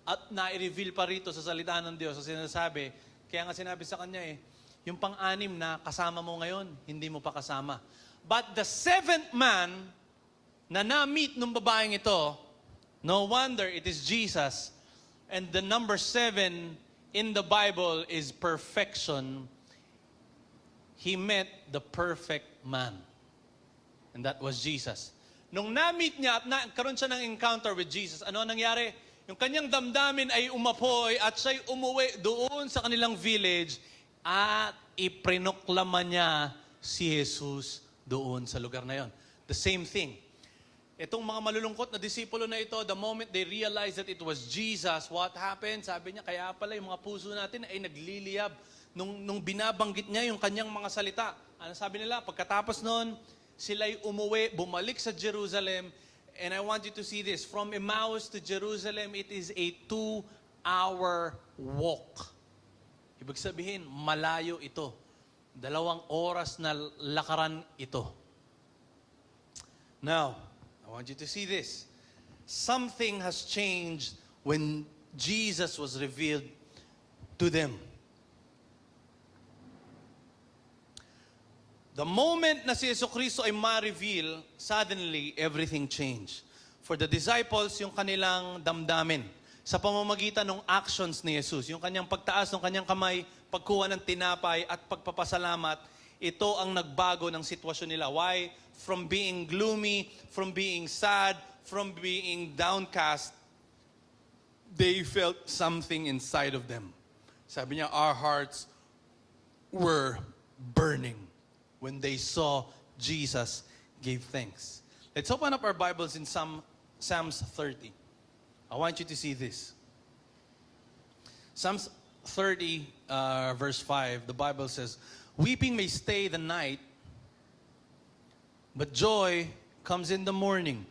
At na-reveal pa rito sa salita ng Diyos, sa sinasabi, kaya nga sinabi sa kanya yung pang-anim na kasama mo ngayon, hindi mo pa kasama. But the 7th man na na-meet ng babaeng ito, no wonder it is Jesus. And the number 7 in the Bible is perfection. He met the perfect man. And that was Jesus. Nung na-meet niya at nagkaroon siya ng encounter with Jesus, ano nangyari? Yung kanyang damdamin ay umapoy at siya'y umuwi doon sa kanilang village at iprinoklaman niya si Jesus doon sa lugar na yon. The same thing. Itong mga malulungkot na disipulo na ito, the moment they realized that it was Jesus, what happened? Sabi niya, kaya pala yung mga puso natin ay nagliliyab nung binabanggit niya yung kanyang mga salita. Ano sabi nila? Pagkatapos noon, sila'y umuwi, bumalik sa Jerusalem, and I want you to see this. From Emmaus to Jerusalem, it is a 2-hour walk. Ibig sabihin, malayo ito. 2 oras na lakaran ito. Now, I want you to see this. Something has changed when Jesus was revealed to them. The moment na si Jesucristo ay ma-reveal, suddenly, everything changed. For the disciples, yung kanilang damdamin, sa pamamagitan ng actions ni Jesus, yung kanyang pagtaas ng kanyang kamay, pagkuha ng tinapay at pagpapasalamat, ito ang nagbago ng sitwasyon nila. Why? From being gloomy, from being sad, from being downcast, they felt something inside of them. Sabi niya, our hearts were burning when they saw Jesus gave thanks. Let's open up our Bibles in Psalms 30. I want you to see this. Psalms 30, verse 5, the Bible says, weeping may stay the night, but joy comes in the morning.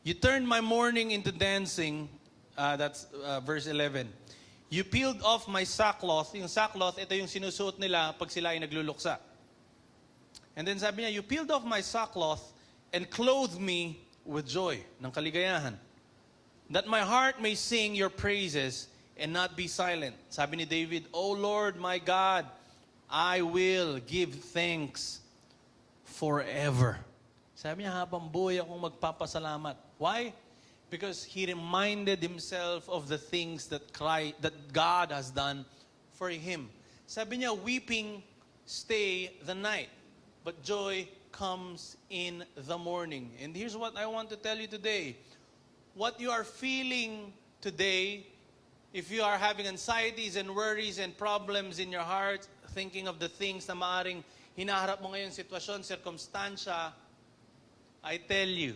You turned my mourning into dancing. That's verse 11. You peeled off my sackcloth. Yung sackcloth, ito yung sinusuot nila pag sila ay nagluluksa. And then sabi niya, you peeled off my sackcloth and clothed me with joy, ng kaligayahan, that my heart may sing your praises and not be silent. Sabi ni David, O Lord my God, I will give thanks forever. Sabi niya, habang buhay akong magpapasalamat. Why? Because he reminded himself of the things that God has done for him. Sabi niya, weeping stay the night, but joy comes in the morning. And here's what I want to tell you today. What you are feeling today, if you are having anxieties and worries and problems in your heart, thinking of the things na maaring hinaharap mo ngayon, sitwasyon, circumstansya, I tell you,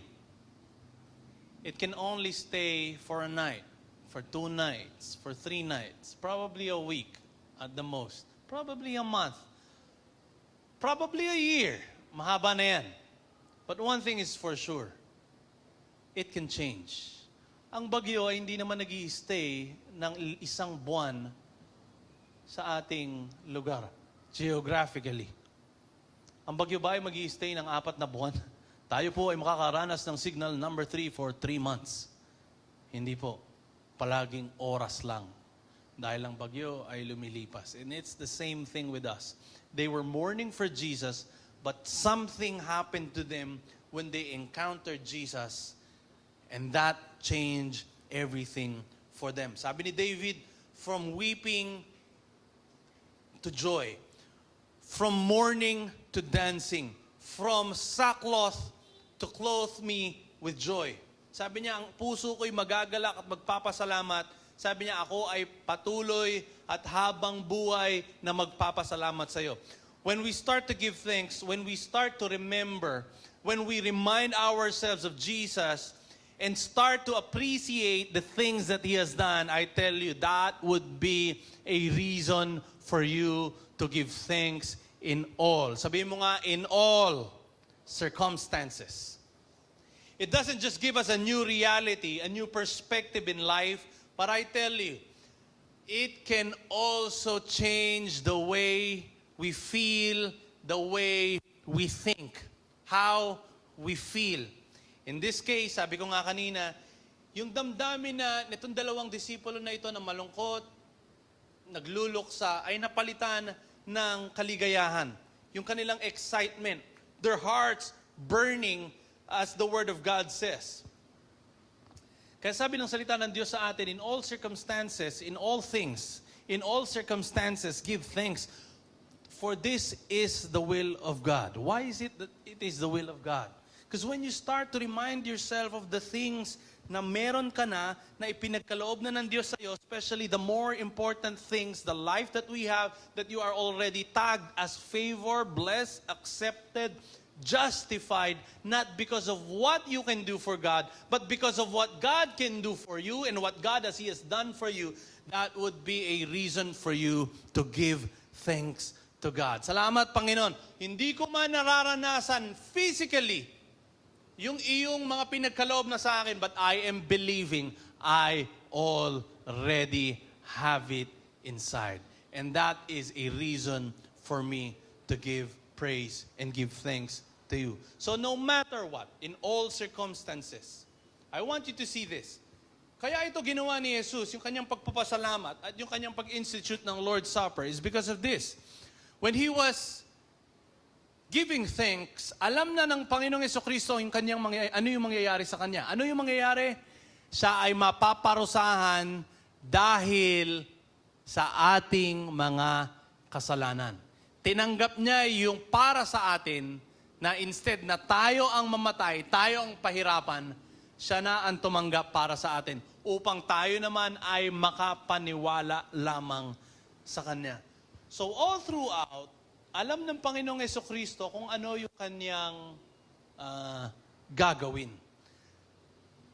it can only stay for a night, for 2 nights, for 3 nights, probably a week at the most, probably a month, probably a year. mahaba na yan. But one thing is for sure, it can change. Ang bagyo ay hindi naman nag-i-stay ng isang buwan sa ating lugar, geographically. Ang bagyo ba ay mag-i-stay ng 4 na buwan? Tayo po ay makakaranas ng signal number 3 for 3 months. Hindi po. Palaging oras lang. Dahil ang bagyo ay lumilipas. And it's the same thing with us. They were mourning for Jesus, but something happened to them when they encountered Jesus, and that changed everything for them. Sabi ni David, from weeping to joy, from mourning to dancing, from sackcloth to clothe me with joy. Sabi niya, ang puso ko'y magagalak at magpapasalamat. Sabi niya, ako ay patuloy at habang buhay na magpapasalamat sa iyo. When we start to give thanks, when we start to remember, when we remind ourselves of Jesus and start to appreciate the things that He has done, I tell you, that would be a reason for you to give thanks in all. Sabihin mo nga, in all circumstances. It doesn't just give us a new reality, a new perspective in life, but I tell you, it can also change the way we feel, the way we think, how we feel. In this case, sabi ko nga kanina, yung damdamin na nitong dalawang disipulo na ito na malungkot, nagluluksa, ay napalitan ng kaligayahan. Yung kanilang excitement, their hearts burning, as the Word of God says. Kaya sabi ng salita ng Diyos sa atin, in all circumstances, in all things, in all circumstances, give thanks. For this is the will of God. Why is it that it is the will of God? Because when you start to remind yourself of the things na meron ka na ipinagkaloob na ng Diyos sa iyo, especially the more important things, the life that we have, that you are already tagged as favor, blessed, accepted, justified, not because of what you can do for God, but because of what God can do for you and what God He has done for you, that would be a reason for you to give thanks to God. Salamat, Panginoon. Hindi ko man nararanasan physically yung iyong mga pinagkaloob na sa akin, but I am believing I already have it inside. And that is a reason for me to give praise and give thanks to you. So no matter what, in all circumstances, I want you to see this. Kaya ito ginawa ni Jesus, yung kanyang pagpapasalamat at yung kanyang pag-institute ng Lord's Supper is because of this. When He was giving thanks, alam na ng Panginoong Jesucristo yung kanyang ano yung mangyayari sa kanya. Ano yung mangyayari? Siya ay mapaparusahan dahil sa ating mga kasalanan. Tinanggap niya yung para sa atin na instead na tayo ang mamatay, tayo ang pahirapan, siya na ang tumanggap para sa atin upang tayo naman ay makapaniwala lamang sa Kanya. So all throughout, alam ng Panginoong Jesucristo kung ano yung Kanyang gagawin.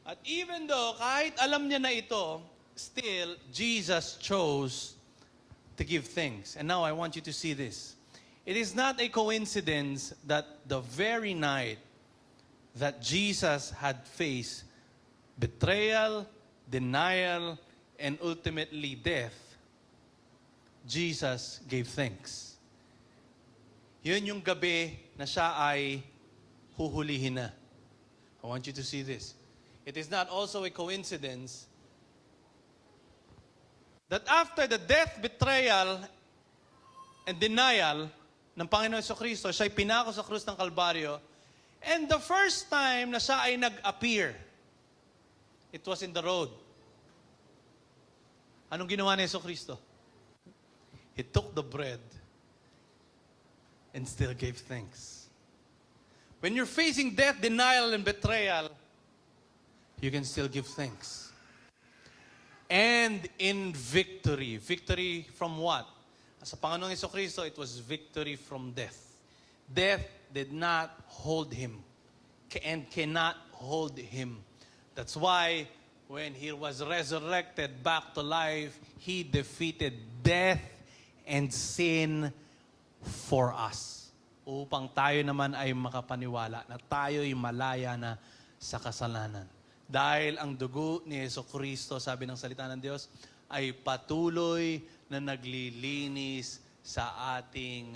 At even though kahit alam niya na ito, still, Jesus chose to give thanks. And now I want you to see this. It is not a coincidence that the very night that Jesus had faced betrayal, denial, and ultimately death, Jesus gave thanks. Yun yung gabi na siya ay huhulihin na. I want you to see this. It is not also a coincidence that after the death, betrayal, and denial ng Panginoon Jesucristo, siya ay pinako sa krus ng Kalbaryo, and the first time na siya ay nag-appear, it was in the road. Anong ginawa ni Jesucristo? He took the bread and still gave thanks. When you're facing death, denial, and betrayal, you can still give thanks. And in victory. Victory from what? Sa Panginoong Jesucristo, it was victory from death. Death did not hold Him and cannot hold Him. That's why when He was resurrected back to life, He defeated death and sin for us. upang tayo naman ay makapaniwala na tayo'y malaya na sa kasalanan. Dahil ang dugo ni Jesucristo, sabi ng salita ng Diyos, ay patuloy na naglilinis sa ating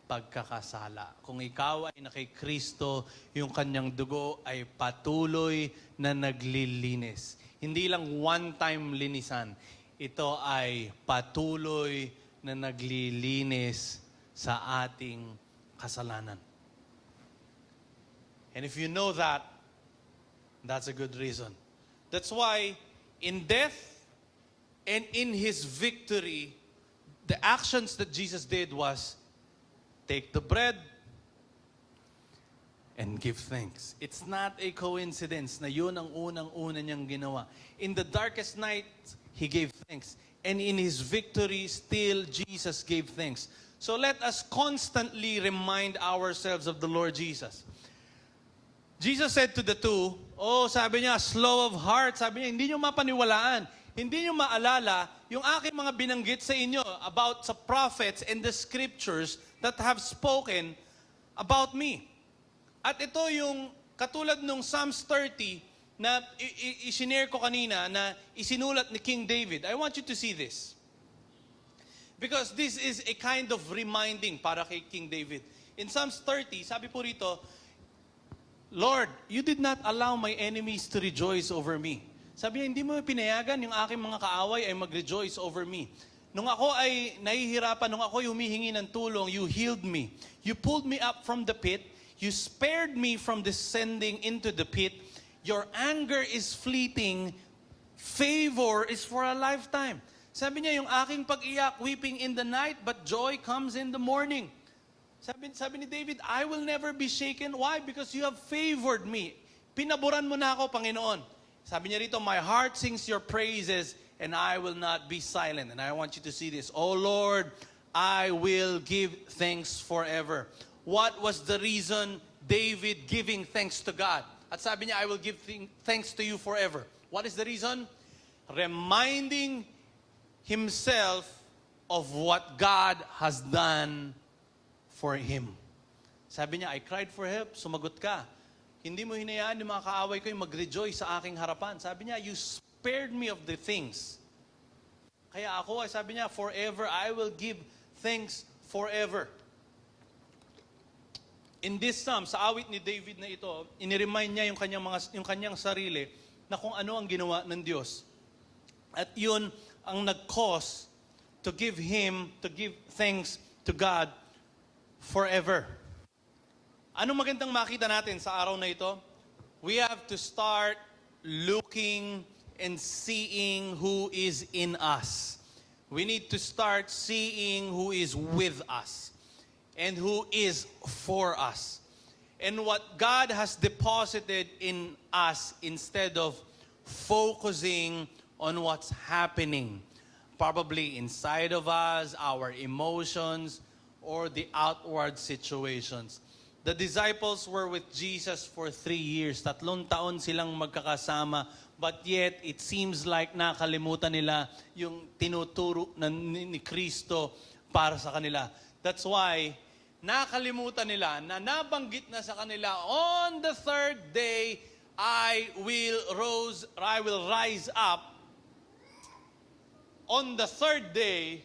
pagkakasala. Kung ikaw ay na kay Kristo, yung kanyang dugo ay patuloy na naglilinis. Hindi lang one-time linisan. Ito ay patuloy na naglilinis sa ating kasalanan. And if you know that, that's a good reason. That's why in death and in His victory, the actions that Jesus did was take the bread and give thanks. It's not a coincidence na yun ang unang-una niyang ginawa. In the darkest night, He gave thanks. And in His victory, still Jesus gave thanks. So let us constantly remind ourselves of the Lord Jesus. Jesus said to the two, sabi niya, slow of heart. Sabi niya, hindi niyo mapaniwalaan. Hindi niyo maalala yung aking mga binanggit sa inyo about sa prophets and the scriptures that have spoken about me. At ito yung katulad nung Psalms 30 na isinare ko kanina na isinulat ni King David. I want you to see this. Because this is a kind of reminding para kay King David. In Psalms 30, sabi po rito, Lord, you did not allow my enemies to rejoice over me. Sabi niya, hindi mo pinayagan yung aking mga kaaway ay mag-rejoice over me. Nung ako ay nahihirapan, nung ako ay humihingi ng tulong, you healed me. You pulled me up from the pit. You spared me from descending into the pit. Your anger is fleeting. Favor is for a lifetime. Sabi niya, yung aking pag-iyak, weeping in the night, but joy comes in the morning. Sabi ni David, I will never be shaken. Why? Because you have favored me. Pinaboran mo na ako, Panginoon. Sabi niya rito, my heart sings your praises and I will not be silent. And I want you to see this. Oh Lord, I will give thanks forever. What was the reason David giving thanks to God? At sabi niya, I will give thanks to you forever. What is the reason? Reminding himself of what God has done for him. Sabi niya, I cried for help, sumagot ka. Hindi mo hinayaan yung mga kaaway ko yung mag-rejoice sa aking harapan. Sabi niya, you spared me of the things. Kaya ako, sabi niya, forever, I will give thanks forever. In this psalm, sa awit ni David na ito, iniremind niya yung kanyang sarili na kung ano ang ginawa ng Diyos. At yun ang nag-cause to give thanks to God forever. Anong magandang makita natin sa araw na ito? We have to start looking and seeing who is in us. We need to start seeing who is with us and who is for us. And what God has deposited in us instead of focusing on what's happening, probably inside of us, our emotions, or the outward situations. The disciples were with Jesus for 3 years. 3 taon silang magkakasama. But yet, it seems like nakalimutan nila yung tinuturo ni Kristo para sa kanila. That's why, nakalimutan nila na nabanggit na sa kanila, on the 3rd day, I will rise up. On the 3rd day,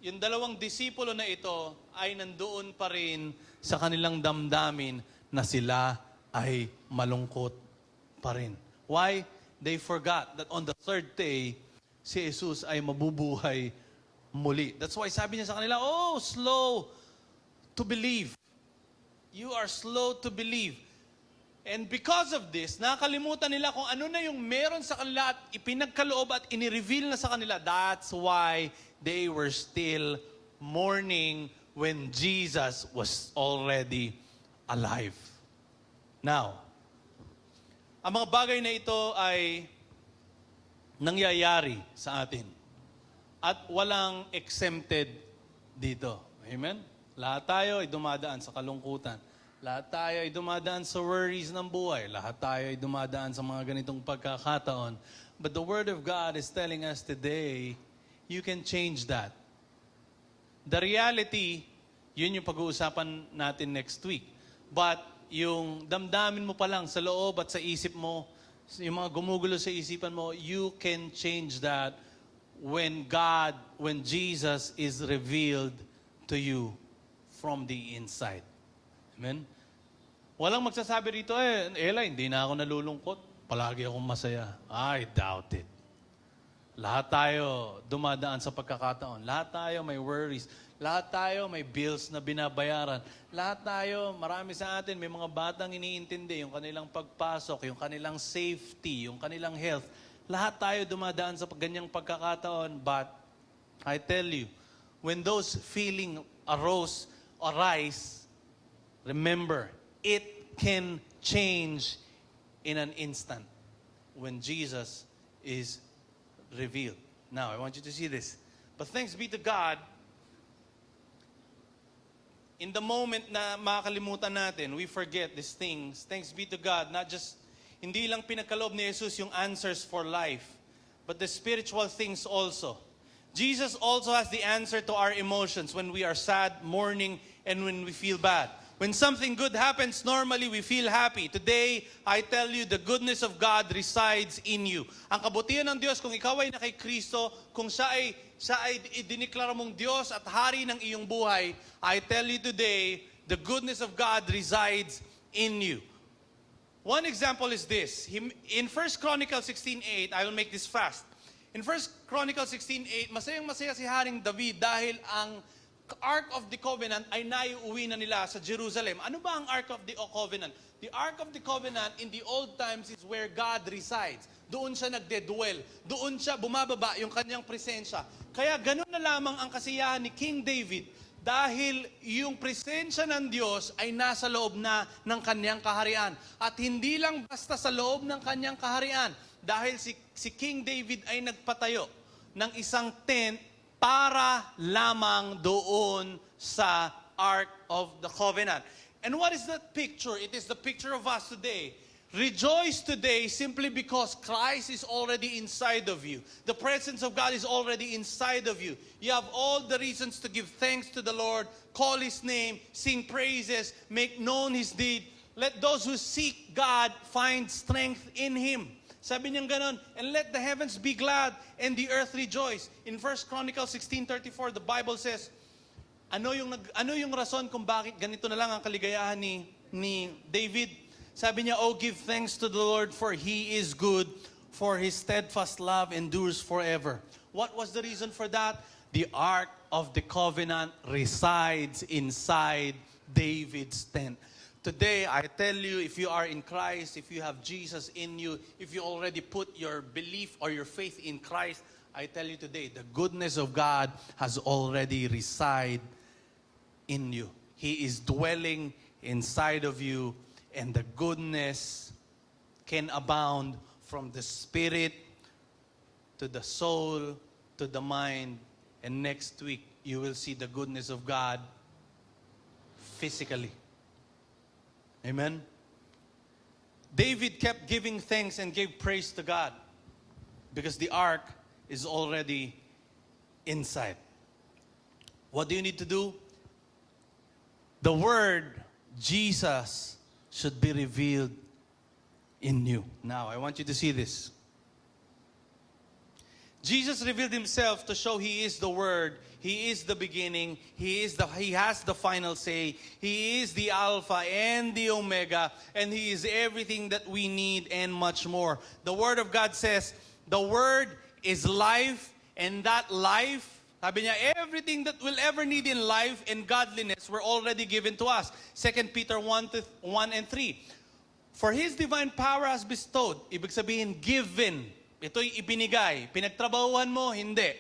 yung 2 disipulo na ito ay nandoon pa rin sa kanilang damdamin na sila ay malungkot pa rin. Why? They forgot that on the 3rd day, si Jesus ay mabubuhay muli. That's why sabi niya sa kanila, slow to believe. You are slow to believe. And because of this, nakalimutan nila kung ano na yung meron sa kanila at ipinagkaloob at inireveal na sa kanila. That's why they were still mourning when Jesus was already alive. Now, ang mga bagay na ito ay nangyayari sa atin. At walang exempted dito. Amen? Lahat tayo ay dumadaan sa kalungkutan. Lahat tayo ay dumadaan sa worries ng buhay. Lahat tayo ay dumadaan sa mga ganitong pagkakataon. But the Word of God is telling us today, you can change that. The reality yun yung pag-uusapan natin next week. But yung damdamin mo pa lang sa loob at sa isip mo, yung mga gumugulo sa isipan mo, you can change that when Jesus is revealed to you from the inside. Amen? Walang magsasabi rito, Ella, hindi na ako nalulungkot. Palagi akong masaya. I doubt it. Lahat tayo dumadaan sa pagkakataon. Lahat tayo may worries. Lahat tayo may bills na binabayaran. Lahat tayo, marami sa atin, may mga batang iniintindi yung kanilang pagpasok, yung kanilang safety, yung kanilang health. Lahat tayo dumadaan sa ganyang pagkakataon. But I tell you, when those feelings arise, remember, it can change in an instant when Jesus is revealed. Now, I want you to see this. But thanks be to God, in the moment na makakalimutan natin, we forget these things. Thanks be to God, hindi lang pinagkaloob ni Jesus yung answers for life, but the spiritual things also. Jesus also has the answer to our emotions when we are sad, mourning, and when we feel bad. When something good happens, normally we feel happy. Today, I tell you, the goodness of God resides in you. Ang kabutihan ng Diyos, kung ikaw ay na kay Kristo, kung siya ay idiniklara mong Diyos at hari ng iyong buhay, I tell you today, the goodness of God resides in you. One example is this. In 1 Chronicles 16:8, I will make this fast. In 1 Chronicles 16:8, masayang-masaya si Haring David dahil ang Ark of the Covenant ay naiuwi na nila sa Jerusalem. Ano ba ang Ark of the Covenant? The Ark of the Covenant in the old times is where God resides. Doon siya nagde-dwell. Doon siya bumababa yung kanyang presensya. Kaya ganun na lamang ang kasiyahan ni King David dahil yung presensya ng Diyos ay nasa loob na ng kanyang kaharian. At hindi lang basta sa loob ng kanyang kaharian dahil si King David ay nagpatayo ng isang tent para lamang doon sa Ark of the Covenant. And what is that picture? It is the picture of us today. Rejoice today simply because Christ is already inside of you. The presence of God is already inside of you. You have all the reasons to give thanks to the Lord, call His name, sing praises, make known His deed. Let those who seek God find strength in Him. Sabi niyang ganon, and let the heavens be glad and the earth rejoice. In 1 Chronicles 16:34, the Bible says, ano yung rason kung bakit ganito na lang ang kaligayahan ni David? Sabi niya, oh, give thanks to the Lord for He is good, for His steadfast love endures forever. What was the reason for that? The Ark of the Covenant resides inside David's tent. Today, I tell you, if you are in Christ, if you have Jesus in you, if you already put your belief or your faith in Christ, I tell you today, the goodness of God has already resided in you. He is dwelling inside of you, and the goodness can abound from the spirit to the soul to the mind. And next week, you will see the goodness of God physically. Amen? David kept giving thanks and gave praise to God because the ark is already inside. What do you need to do? The word Jesus should be revealed in you. Now, I want you to see this. Jesus revealed Himself to show He is the Word. He is the beginning. He has the final say. He is the Alpha and the Omega. And He is everything that we need and much more. The Word of God says, the Word is life, and that life, sabi niya, everything that we'll ever need in life and godliness were already given to us. 2 Peter 1 and 3. For His divine power has bestowed. Ibig sabihin, given. Ito'y ibinigay. Pinagtrabahuhan mo? Hindi.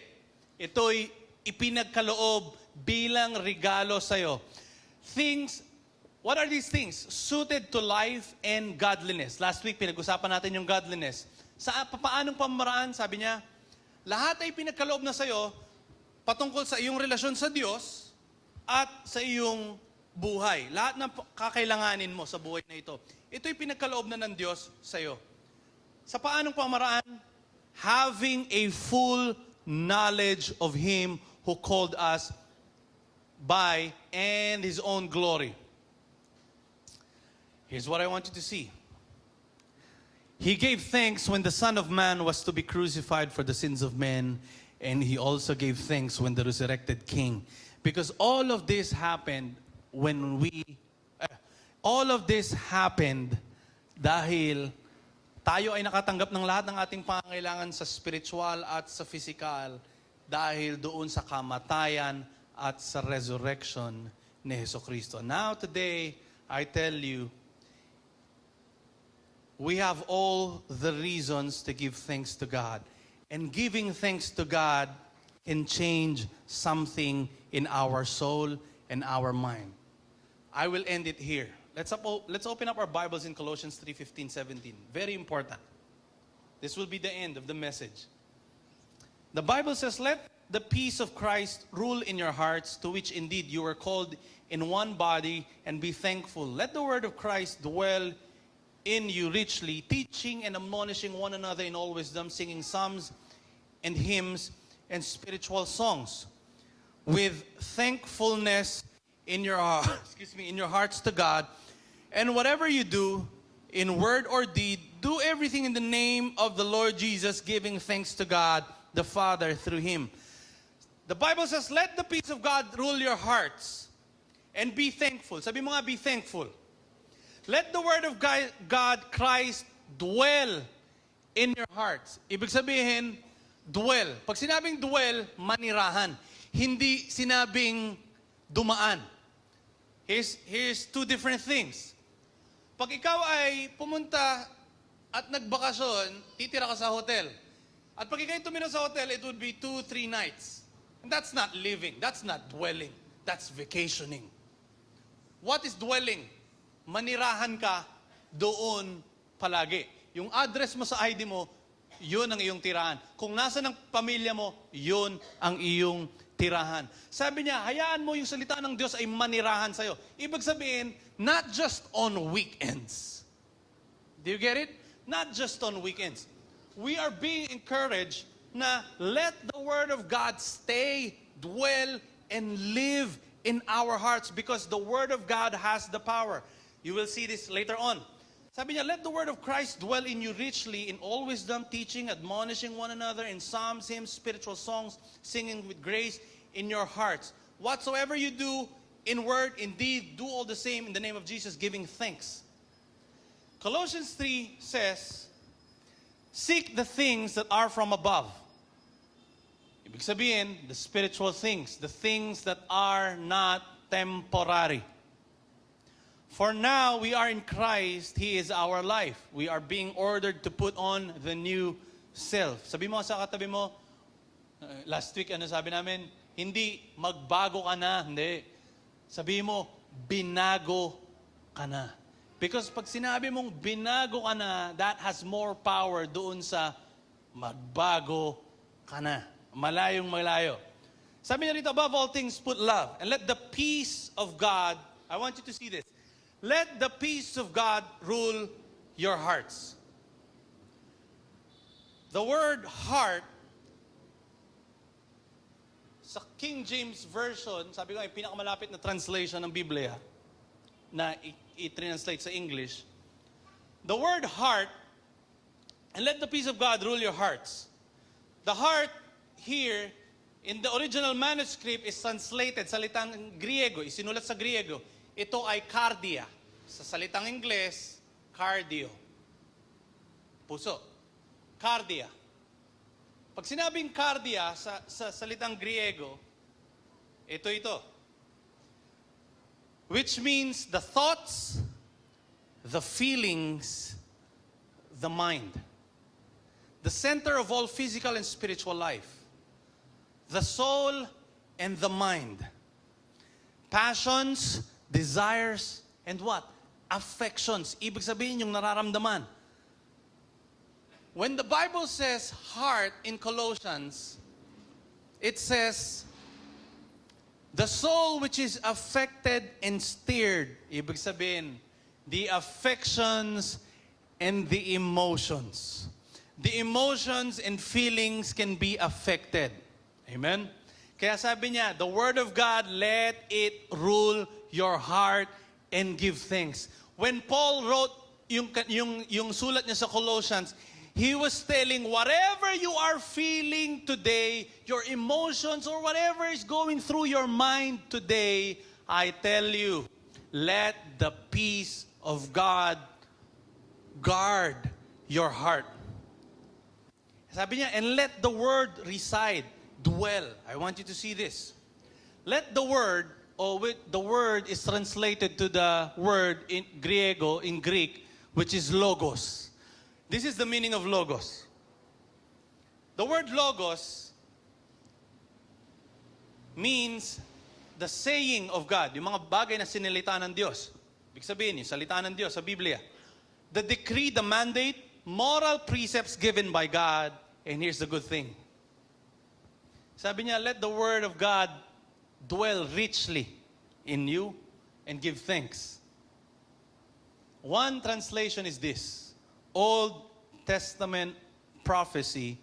Ito'y ipinagkaloob bilang regalo sa'yo. What are these things? Suited to life and godliness. Last week, pinag-usapan natin yung godliness. Sa paanong pamaraan, sabi niya, lahat ay pinagkaloob na sa'yo patungkol sa iyong relasyon sa Diyos at sa iyong buhay. Lahat ng kakailanganin mo sa buhay na ito. Ito'y pinagkaloob na ng Diyos sa'yo. Sa paanong pamaraan? Having a full knowledge of Him who called us by and His own glory. Here's what I want you to see. He gave thanks when the Son of Man was to be crucified for the sins of men, and He also gave thanks when the resurrected King. Because all of this happened all of this happened dahil tayo ay nakatanggap ng lahat ng ating pangangailangan sa spiritual at sa physical dahil doon sa kamatayan at sa resurrection ni Jesucristo. Now today, I tell you, we have all the reasons to give thanks to God. And giving thanks to God can change something in our soul and our mind. I will end it here. Let's open up our Bibles in Colossians 3:15, 17. Very important. This will be the end of the message. The Bible says, "Let the peace of Christ rule in your hearts, to which indeed you were called in one body, and be thankful. Let the word of Christ dwell in you richly, teaching and admonishing one another in all wisdom, singing psalms and hymns and spiritual songs, with thankfulness in your hearts to God. And whatever you do, in word or deed, do everything in the name of the Lord Jesus, giving thanks to God the Father through Him." The Bible says, let the peace of God rule your hearts and be thankful. Sabi mo nga, be thankful. Let the word of God, Christ, dwell in your hearts. Ibig sabihin, dwell. Pag sinabing dwell, manirahan. Hindi sinabing dumaan. Here's two different things. Pag ikaw ay pumunta at nagbakasyon, titira ka sa hotel. At pag ikaw tumira sa hotel, it would be 2-3 nights. And that's not living. That's not dwelling. That's vacationing. What is dwelling? Manirahan ka doon palagi. Yung address mo sa ID mo, yun ang iyong tirahan. Kung nasa ng pamilya mo, yun ang iyong tirahan. Sabi niya, hayaan mo yung salita ng Diyos ay manirahan sa'yo. Ibig sabihin, not just on weekends. Do you get it? Not just on weekends. We are being encouraged na let the Word of God stay, dwell, and live in our hearts because the Word of God has the power. You will see this later on. Sabi niya, let the word of Christ dwell in you richly in all wisdom, teaching, admonishing one another in psalms, hymns, spiritual songs, singing with grace in your hearts. Whatsoever you do in word, in deed, do all the same in the name of Jesus, giving thanks. Colossians 3 says, seek the things that are from above. Ibig sabihin, the spiritual things, the things that are not temporary. For now, we are in Christ. He is our life. We are being ordered to put on the new self. Sabi mo sa katabi mo, last week, ano sabi namin? Hindi, magbago ka na. Hindi. Sabi mo, binago ka na. Because pag sinabi mong binago ka na, that has more power doon sa magbago ka na. Malayong malayo. Sabi niya rito, above all things, put love. And let the peace of God, I want you to see this. Let the peace of God rule your hearts. The word heart, sa King James Version, sabi ko, ay pinakamalapit na translation ng Biblia na i-translate sa English. The word heart, and let the peace of God rule your hearts. The heart here, in the original manuscript, is translated, salitang Griego, isinulat sa Griego. Ito ay cardia. Sa salitang Ingles, cardio. Puso. Cardia. Pag sinabing cardia sa salitang Griego, ito. Which means the thoughts, the feelings, the mind. The center of all physical and spiritual life. The soul and the mind. Passions, desires, and what? Affections. Ibig sabihin yung nararamdaman. When the Bible says heart in Colossians, it says, the soul which is affected and stirred. Ibig sabihin, the affections and the emotions. The emotions and feelings can be affected. Amen? Kaya sabi niya, the Word of God, let it rule your heart and give thanks. When Paul wrote yung sulat niya sa Colossians, he was telling whatever you are feeling today, your emotions or whatever is going through your mind today, I tell you, let the peace of God guard your heart. Sabi niya, and let the word reside, dwell. I want you to see this. Let the word, the word is translated to the word in Greek, which is logos. This is the meaning of logos. The word logos means the saying of God, yung mga bagay na sinilita ng Diyos. Ibig sabihin, yung salita ng Diyos sa Biblia. The decree, the mandate, moral precepts given by God, and here's the good thing. Sabi niya, let the word of God dwell richly in you and give thanks. One translation is this, Old Testament prophecy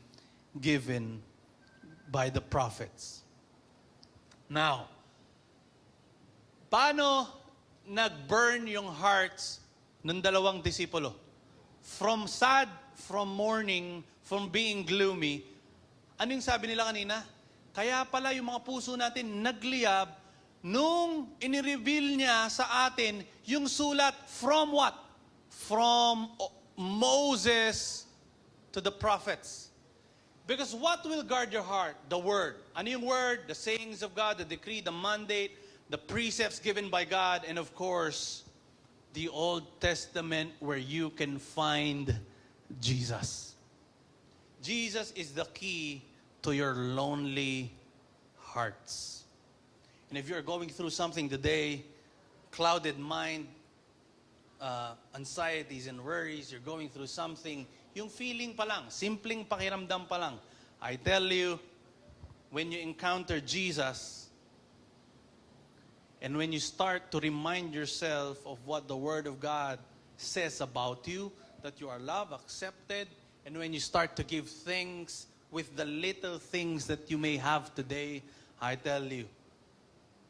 given by the prophets. Now, paano nag-burn yung hearts ng dalawang disipulo? From sad, from mourning, from being gloomy, ano yung sabi nila kanina? Kaya pala yung mga puso natin nagliyab nung inireveal niya sa atin yung sulat from what? From Moses to the prophets. Because what will guard your heart? The word. Ano yung word? The sayings of God, the decree, the mandate, the precepts given by God, and of course, the Old Testament where you can find Jesus. Jesus is the key to your lonely hearts. And if you're going through something today, clouded mind, anxieties and worries, you're going through something, yung feeling pa lang, simpleng pakiramdam pa lang, I tell you, when you encounter Jesus, and when you start to remind yourself of what the Word of God says about you, that you are loved, accepted, and when you start to give thanks with the little things that you may have today, I tell you,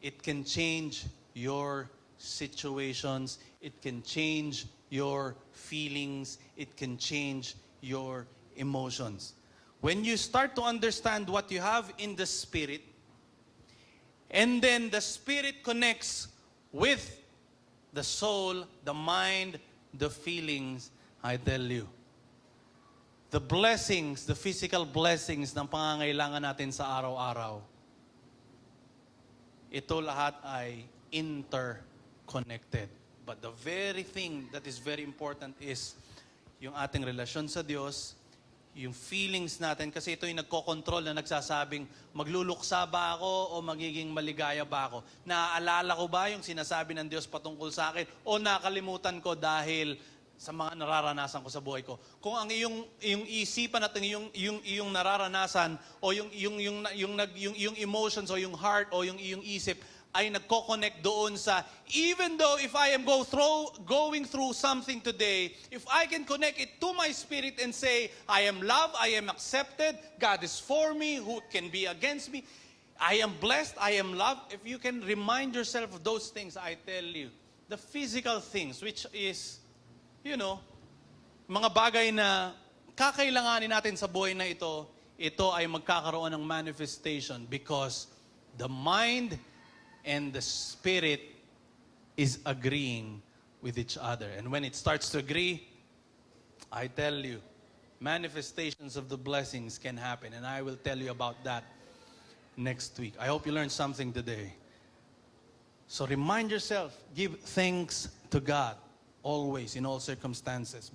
it can change your situations, it can change your feelings, it can change your emotions. When you start to understand what you have in the Spirit, and then the Spirit connects with the soul, the mind, the feelings, I tell you, the blessings, the physical blessings ng pangangailangan natin sa araw-araw, ito lahat ay interconnected. But the very thing that is very important is yung ating relasyon sa Diyos, yung feelings natin, kasi ito yung nagkokontrol na nagsasabing, magluluksa ba ako o magiging maligaya ba ako? Naaalala ko ba yung sinasabi ng Diyos patungkol sa akin o nakalimutan ko dahil sa mga nararanasan ko sa buhay ko? Kung ang iyong isipan at yung nararanasan o yung emotions o yung heart o yung iyong isip ay nagko-connect doon sa, even though if I am going through something today, if I can connect it to my spirit and say, I am loved, I am accepted, God is for me, who can be against me? I am blessed, I am loved. If you can remind yourself of those things, I tell you, the physical things, which is, you know, mga bagay na kakailanganin natin sa buhay na ito ay magkakaroon ng manifestation because the mind and the spirit is agreeing with each other. And when it starts to agree, I tell you, manifestations of the blessings can happen. And I will tell you about that next week. I hope you learned something today. So remind yourself, give thanks to God always in all circumstances.